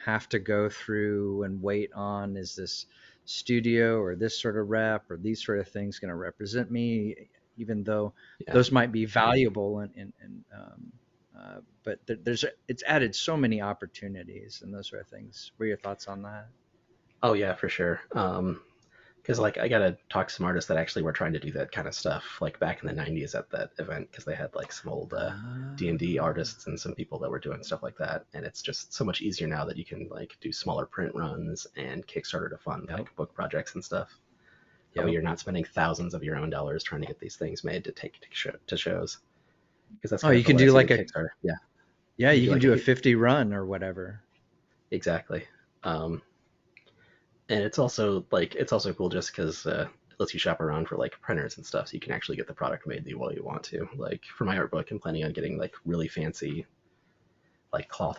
have to go through and wait on, is this studio or this sort of rep or these sort of things going to represent me, even though Yeah. those might be valuable but there's it's added so many opportunities and those sort of things. What are your thoughts on that? Oh yeah, for sure. Because like I gotta talk to some artists that actually were trying to do that kind of stuff, like back in the '90s at that event, because they had like some old D&D Ah, artists and some people that were doing stuff like that, and it's just so much easier now that you can like do smaller print runs and Kickstarter to fund yep, like book projects and stuff. That way yep. you're not spending thousands of your own dollars trying to get these things made to take to shows, because that's Oh, kind of you the can way I do see the like a Kickstarter. Yeah. Yeah, You you do can like do a 50 run or whatever. exactly. Um, and it's also cool just because it lets you shop around for like printers and stuff, so you can actually get the product made the way you want to. Like for my art book, I'm planning on getting like really fancy like cloth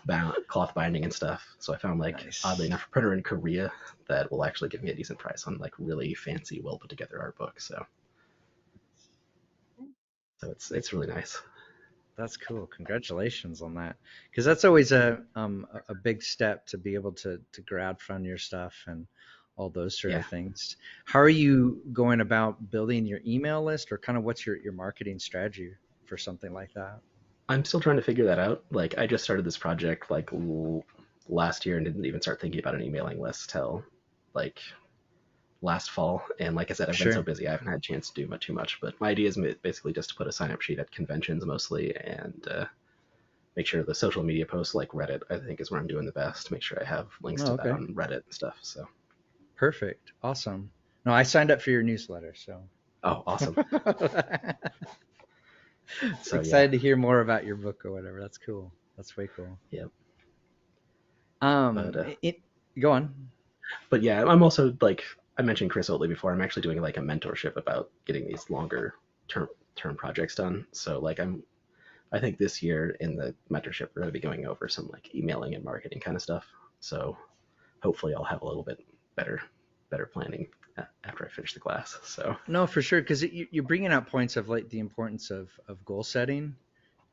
binding and stuff. So I found like oddly Nice. enough a printer in Korea that will actually give me a decent price on like really fancy, well put together art books. So it's really nice. That's cool. Congratulations on that. Because that's always a big step to be able to crowdfund your stuff and all those sort Yeah, of things. How are you going about building your email list, or kind of what's your marketing strategy for something like that? I'm still trying to figure that out. Like I just started this project like last year and didn't even start thinking about an emailing list till like last fall. And like I said, I've been so Sure. busy, I haven't had a chance to do too much. But my idea is basically just to put a sign up sheet at conventions mostly and make sure the social media posts like Reddit, I think, is where I'm doing the best. Make sure I have links Oh, to that okay. on Reddit and stuff. So, Perfect. Awesome. No, I signed up for your newsletter, so oh, awesome. So, yeah, excited to hear more about your book or whatever. That's cool. That's way cool. yeah. Um, But, it, Go on. but yeah, I'm also like, I mentioned Chris Oatley before. I'm actually doing like a mentorship about getting these longer term projects done. So, like, I think this year in the mentorship, we're going to be going over some like emailing and marketing kind of stuff. So, hopefully, I'll have a little bit better planning after I finish the class. So, No, for sure, because you're bringing out points of like the importance of goal setting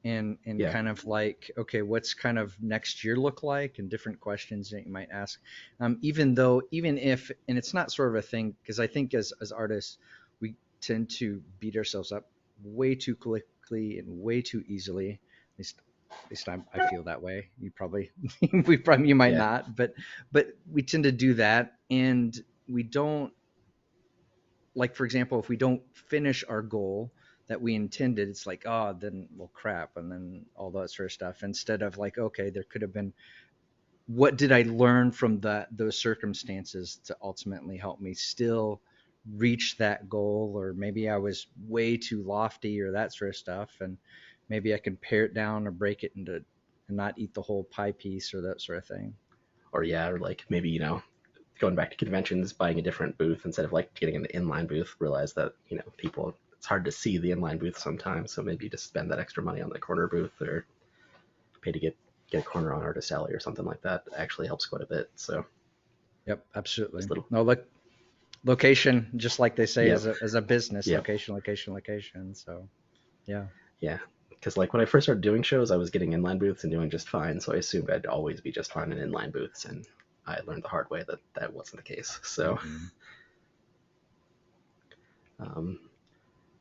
and yeah, kind of like, okay, what's kind of next year look like, and different questions that you might ask. Even if, and it's not sort of a thing, because I think as artists, we tend to beat ourselves up way too quickly and way too easily. At least I feel that way. You probably, you might yeah, not, but we tend to do that, and we don't, like, for example, if we don't finish our goal that we intended, it's like, oh, then, well, crap, and then all that sort of stuff, instead of like, okay, there could have been, what did I learn from those circumstances to ultimately help me still reach that goal? Or maybe I was way too lofty or that sort of stuff, and maybe I can pare it down or break it into, and not eat the whole pie piece or that sort of thing. or yeah, or like maybe going back to conventions, buying a different booth instead of like getting an inline booth. Realize that people, it's hard to see the inline booth sometimes, so maybe just spend that extra money on the corner booth or pay to get a corner on Artist Alley or something like that. It actually helps quite a bit. So Yep, absolutely. just little, No, look, location, just like they say, yep, as a business, yep, location, location, location. So yeah. yeah. Because like when I first started doing shows, I was getting inline booths and doing just fine. So I assumed I'd always be just fine in inline booths, and I learned the hard way that that wasn't the case. So Mm-mm. um,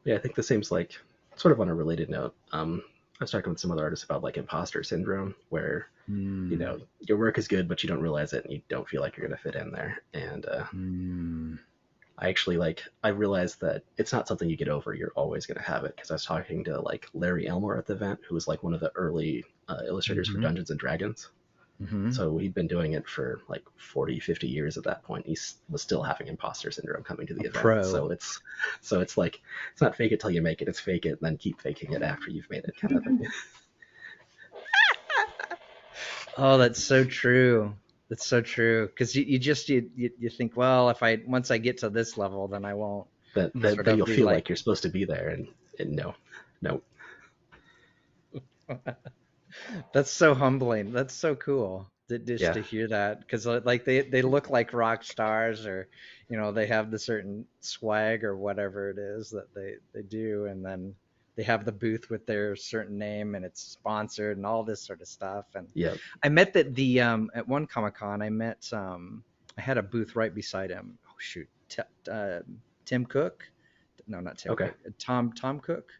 yeah, I think the same's like sort of on a related note. I was talking with some other artists about like imposter syndrome, where Mm. your work is good, but you don't realize it, and you don't feel like you're gonna fit in there. And Mm. I realized that it's not something you get over. You're always gonna have it because I was talking to like Larry Elmore at the event, who was like one of the early illustrators for Mm-hmm. Dungeons and Dragons. Mm-hmm. So he'd been doing it for like 40, 50 years at that point. He was still having imposter syndrome coming to A the event. pro. So it's like it's not fake it till you make it. It's fake it and then keep faking it after you've made it, kind of thing. Oh, that's so true. That's so true. Because you think, well, if I once I get to this level, then I won't sort That of you'll be feel like. like you're supposed to be there, and no, no, That's so humbling. That's so cool just yeah, to hear that, because like they look like rock stars, or they have the certain swag or whatever it is that they do, and then they have the booth with their certain name and it's sponsored and all this sort of stuff. And yeah, I met that the at one Comic Con I had a booth right beside him. Oh shoot, Tim Cook. No, not Tim okay, Cook. Tom Cook.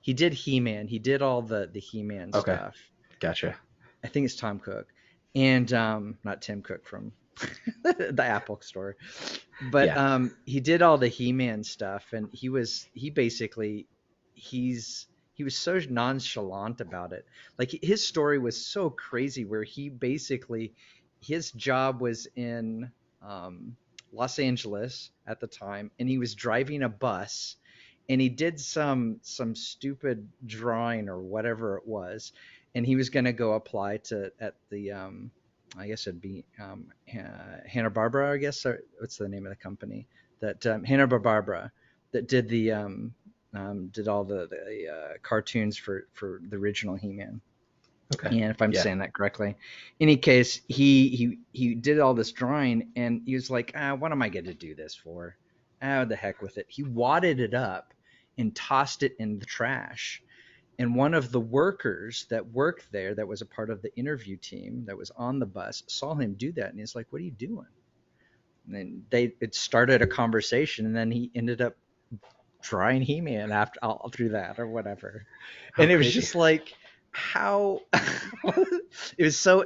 He did He-Man. He did all the He-Man okay, stuff. gotcha, I think it's Tom Cook, and not Tim Cook from the Apple store, but yeah, he did all the He-Man stuff, and he basically he was so nonchalant about it. Like, his story was so crazy, where he basically, his job was in um, Los Angeles at the time, and he was driving a bus, and he did some stupid drawing or whatever it was, and he was going to go apply to at the I guess it'd be Hanna-Barbera, I guess. Or what's the name of the company that Hanna-Barbera that did the did all the cartoons for the original He-Man. Okay. And if I'm Yeah. saying that correctly, in any case, he did all this drawing, and he was like, what am I going to do this for? The heck with it. He wadded it up and tossed it in the trash. And one of the workers that worked there, that was a part of the interview team that was on the bus, saw him do that, and he's like, "What are you doing?" And then it started a conversation, and then he ended up drawing He-Man after all through that or whatever. And it was crazy. just like how it was so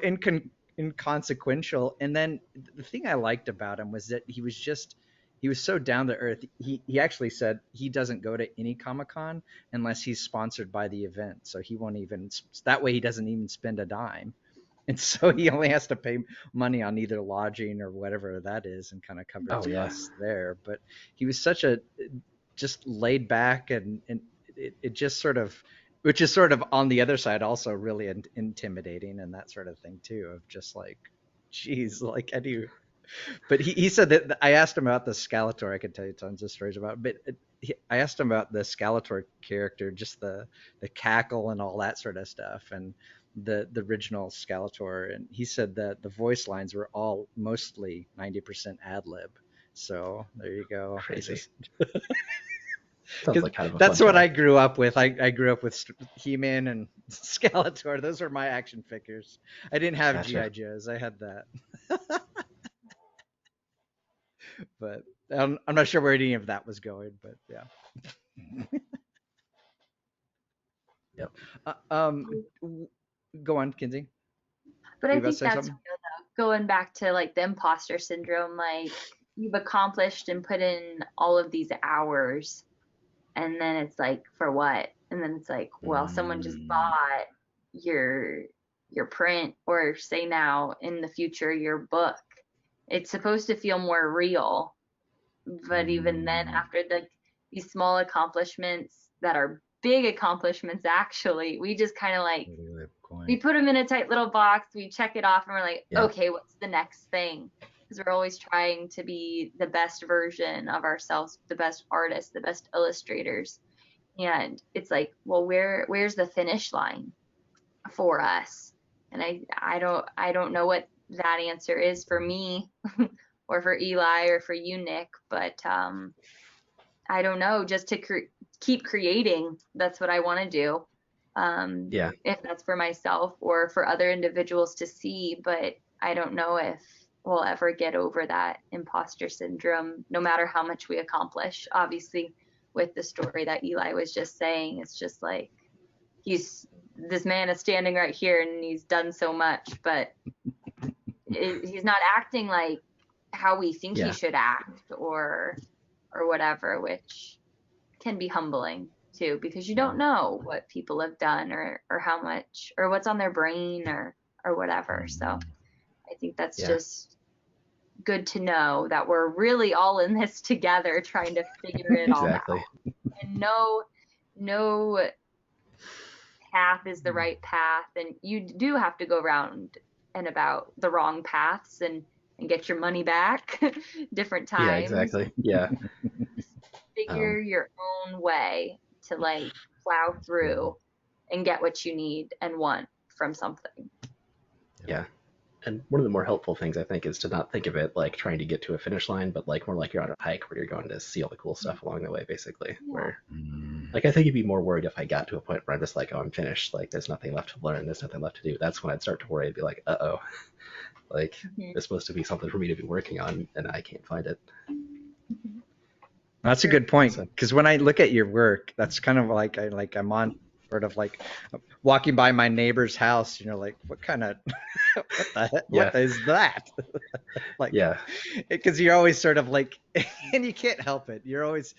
inconsequential. And then the thing I liked about him was that he was so down to earth. He actually said he doesn't go to any Comic-Con unless he's sponsored by the event. So he won't even, that way he doesn't even spend a dime. And so he only has to pay money on either lodging or whatever that is and kind of cover his costs there. But he was such a just laid back, and it just sort of, which is sort of on the other side also really intimidating and that sort of thing too, of just like, geez, like I do. But he said that I asked him about the Skeletor. I could tell you tons of stories about it, but I asked him about the Skeletor character, just the cackle and all that sort of stuff, and the original Skeletor. And he said that the voice lines were all mostly 90% ad lib. So there you go. Crazy. Sounds like kind of a that's fun what show. I grew up with. I grew up with He-Man and Skeletor. Those were my action figures. I didn't have Gotcha. G.I. Joes. I had that. But I'm not sure where any of that was going, but yeah. Yep. Go on, Kinsey. But You I about to think say that's something? real though. Going back to like the imposter syndrome, like you've accomplished and put in all of these hours, and then it's like, for what? And then it's like, well, someone just bought your print, or say now in the future your book. It's supposed to feel more real, but even then, after these small accomplishments that are big accomplishments, actually, we just kind of like, we put them in a tight little box, we check it off, and we're like, okay, what's the next thing? Because we're always trying to be the best version of ourselves, the best artists, the best illustrators. And it's like, well, where's the finish line for us? And I don't know what that answer is for me or for Eli or for you, Nick, but I don't know, just to keep creating. That's what I want to do. If that's for myself or for other individuals to see, but I don't know if we'll ever get over that imposter syndrome, no matter how much we accomplish. Obviously, with the story that Eli was just saying, it's just like, this man is standing right here and he's done so much, but he's not acting like how we think he should act or whatever, which can be humbling too, because you don't know what people have done or how much or what's on their brain or whatever. So I think that's just good to know that we're really all in this together, trying to figure it all out. And no path is the right path, and you do have to go around and about the wrong paths and get your money back different times. Yeah, exactly. Yeah. Figure your own way to like plow through and get what you need and want from something. Yeah. And one of the more helpful things, I think, is to not think of it like trying to get to a finish line, but like more like you're on a hike where you're going to see all the cool stuff along the way, basically. Where, like, I think you'd be more worried if I got to a point where I'm just like, oh, I'm finished. Like, there's nothing left to learn. There's nothing left to do. That's when I'd start to worry. I'd be like, uh-oh. Like, there's supposed to be something for me to be working on, and I can't find it. That's a good point, because when I look at your work, that's kind of like I'm on sort of like walking by my neighbor's house, like what kind of what is that? Like, because you're always sort of like, and you can't help it. You're always,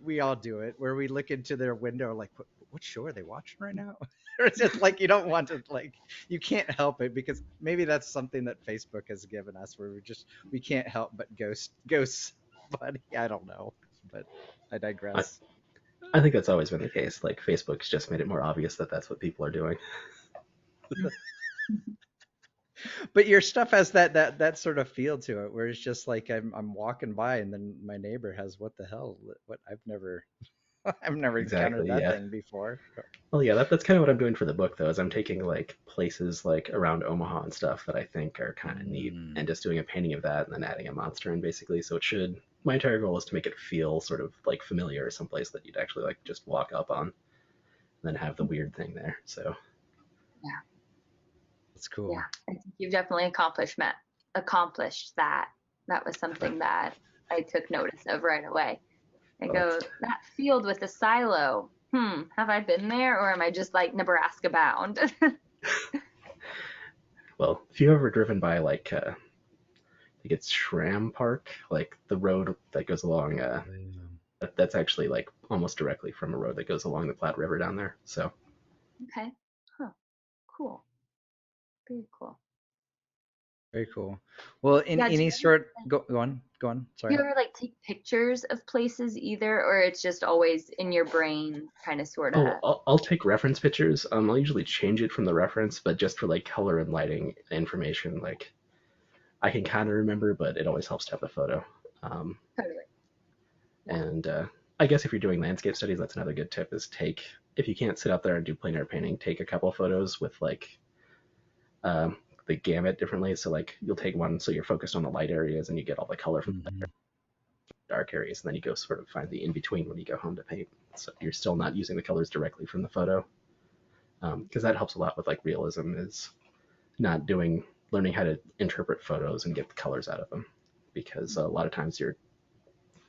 we all do it, where we look into their window like, what show are they watching right now? Or it's just like you don't want to, like, you can't help it, because maybe that's something that Facebook has given us, where we can't help but ghost buddy. I don't know, but I digress. I think that's always been the case. Like, Facebook's just made it more obvious that that's what people are doing. But your stuff has that sort of feel to it, where it's just like I'm walking by, and then my neighbor has what the hell? What I've never I've never encountered Exactly. that Yeah. thing before. Well, yeah, that's kind of what I'm doing for the book, though, is I'm taking like places like around Omaha and stuff that I think are kind of neat, Mm. and just doing a painting of that and then adding a monster in, basically. So it should. My entire goal is to make it feel sort of like familiar, or someplace that you'd actually like just walk up on, and then have the weird thing there. So Yeah. That's cool. Yeah. I think you've definitely accomplished that. That was something that I took notice of right away. I well, go, that field with the silo. Have I been there, or am I just like Nebraska bound? well, if you've ever driven by like I think it's Schramm Park, like the road that goes along. That's actually like almost directly from a road that goes along the Platte River down there. So Okay. Huh. Cool. Very cool. Very cool. Well, in Yeah. any sort, go on. Do you Sorry. ever like take pictures of places either, or it's just always in your brain, kind of, sort of? oh, I'll take reference pictures. I'll usually change it from the reference, but just for like color and lighting information, like I can kind of remember, but it always helps to have the photo. Um, Totally. Yeah. and I guess if you're doing landscape studies, that's another good tip: is if you can't sit out there and do plein air painting, take a couple photos with like um, the gamut differently. So like you'll take one so you're focused on the light areas and you get all the color from the Hmm. dark areas, and then you go sort of find the in between when you go home to paint. So you're still not using the colors directly from the photo, because that helps a lot with like realism, is not doing learning how to interpret photos and get the colors out of them, because a lot of times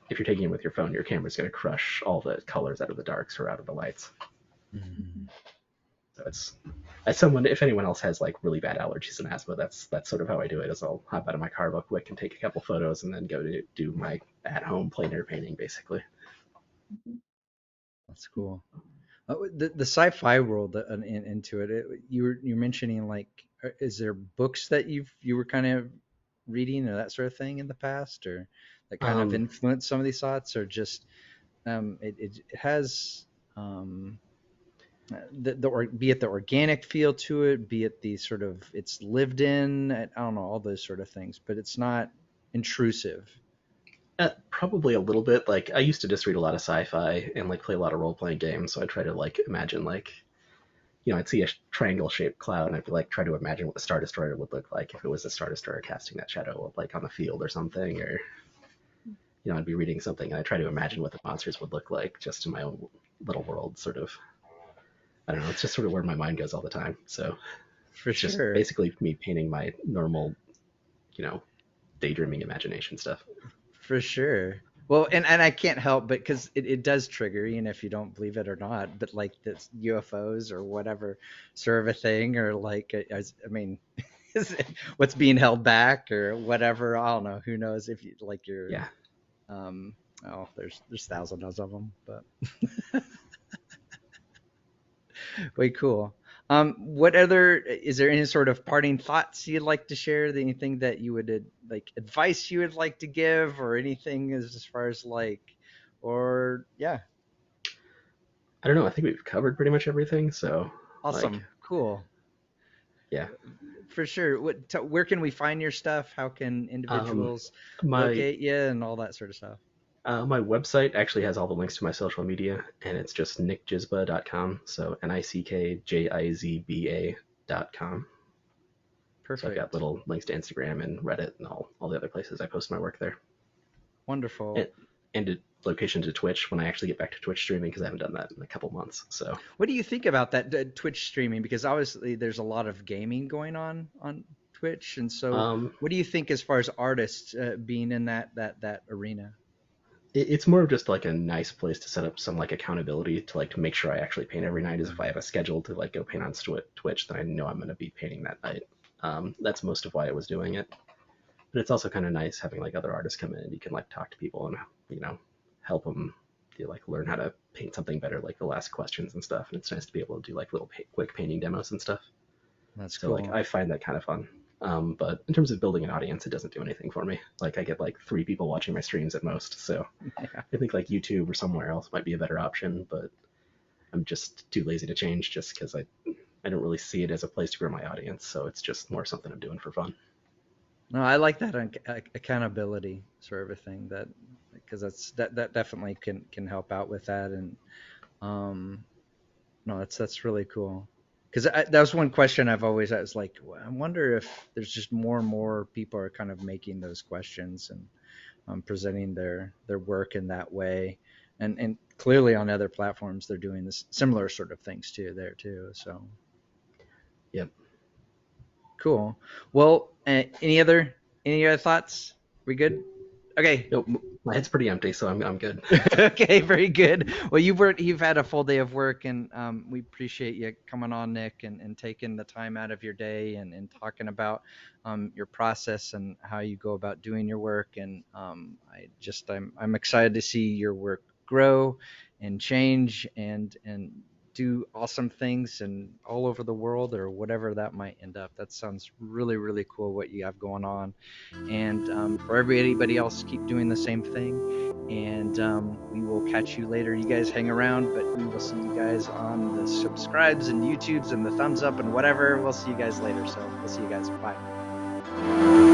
if you're taking it with your phone, your camera's going to crush all the colors out of the darks or out of the lights. Hmm. So it's, as someone, if anyone else has like really bad allergies and asthma, that's sort of how I do it. Is I'll hop out of my car real quick and take a couple photos, and then go to do my at-home plein air painting, basically. Mhm. That's cool. The sci-fi world into it, you're mentioning like, is there books that you were kind of reading or that sort of thing in the past, or that kind of Um, influenced some of these thoughts, or just it has um, be it the organic feel to it, be it the sort of it's lived in, I don't know, all those sort of things, but it's not intrusive. Probably a little bit. Like I used to just read a lot of sci-fi and like play a lot of role-playing games, so I try to like imagine like I'd see a triangle-shaped cloud, and I'd be like try to imagine what the Star Destroyer would look like if it was a Star Destroyer casting that shadow like on the field or something, or I'd be reading something and I try to imagine what the monsters would look like just in my own little world, sort of. I don't know. It's just sort of where my mind goes all the time. So For it's just sure. basically me painting my normal, you know, daydreaming imagination stuff. For sure. Well, and I can't help but because it does trigger, if you don't believe it or not, but like this UFOs or whatever sort of a thing, or like, I mean, is what's being held back or whatever. I don't know. Who knows if you like your, Yeah. um, oh, there's thousands of them, but way cool. What other, is there any sort of parting thoughts you'd like to share? Anything that you would like advice you would like to give, or anything as far as like, or yeah, I don't know. I think we've covered pretty much everything. So, like, awesome, cool, yeah. for sure. Where can we find your stuff? How can Um, individuals my locate you and all that sort of stuff? my website actually has all the links to my social media, and it's just nickjizba.com. So nickjizba.com. So I've got Perfect, little links to Instagram and Reddit and all the other places I post my work there. wonderful. And a location to Twitch when I actually get back to Twitch streaming, because I haven't done that in a couple months. So What do you think about that Twitch streaming? Because obviously there's a lot of gaming going on Twitch, and so um, what do you think as far as artists being in that arena? it's more of just like a nice place to set up some like accountability to like to make sure I actually paint every night. Is if I have a schedule to like go paint on Twitch, then I know I'm going to be painting that night. That's most of why I was doing it. But it's also kind of nice having like other artists come in and you can like talk to people and help them like learn how to paint something better, like they'll ask questions and stuff, and it's nice to be able to do like little quick painting demos and stuff. That's So like cool. I find that kind of fun. But in terms of building an audience, it doesn't do anything for me. Like I get like 3 people watching my streams at most. So Yeah. I think like YouTube or somewhere else might be a better option, but I'm just too lazy to change, just because I don't really see it as a place to grow my audience, so it's just more something I'm doing for fun. No, I like that accountability sort of a thing, that because that definitely can help out with that. And um no, that's really cool. Because that was one question I've always had, is like, I wonder if there's just more and more people are kind of making those questions and presenting their work in that way. And clearly on other platforms they're doing this similar sort of things too there too. So Yep. cool. Well, any other thoughts? We good? Okay. Nope. My head's pretty empty, so I'm good. Okay, very good. Well, you've had a full day of work, and we appreciate you coming on, Nick, and taking the time out of your day and talking about your process and how you go about doing your work. And I'm excited to see your work grow and change and do awesome things and all over the world, or whatever that might end up. That sounds really, really cool what you have going on. And for everybody else, keep doing the same thing. And we will catch you later. You guys hang around, but we will see you guys on the subscribes and YouTubes and the thumbs up and whatever. We'll see you guys later. So we'll see you guys. Bye.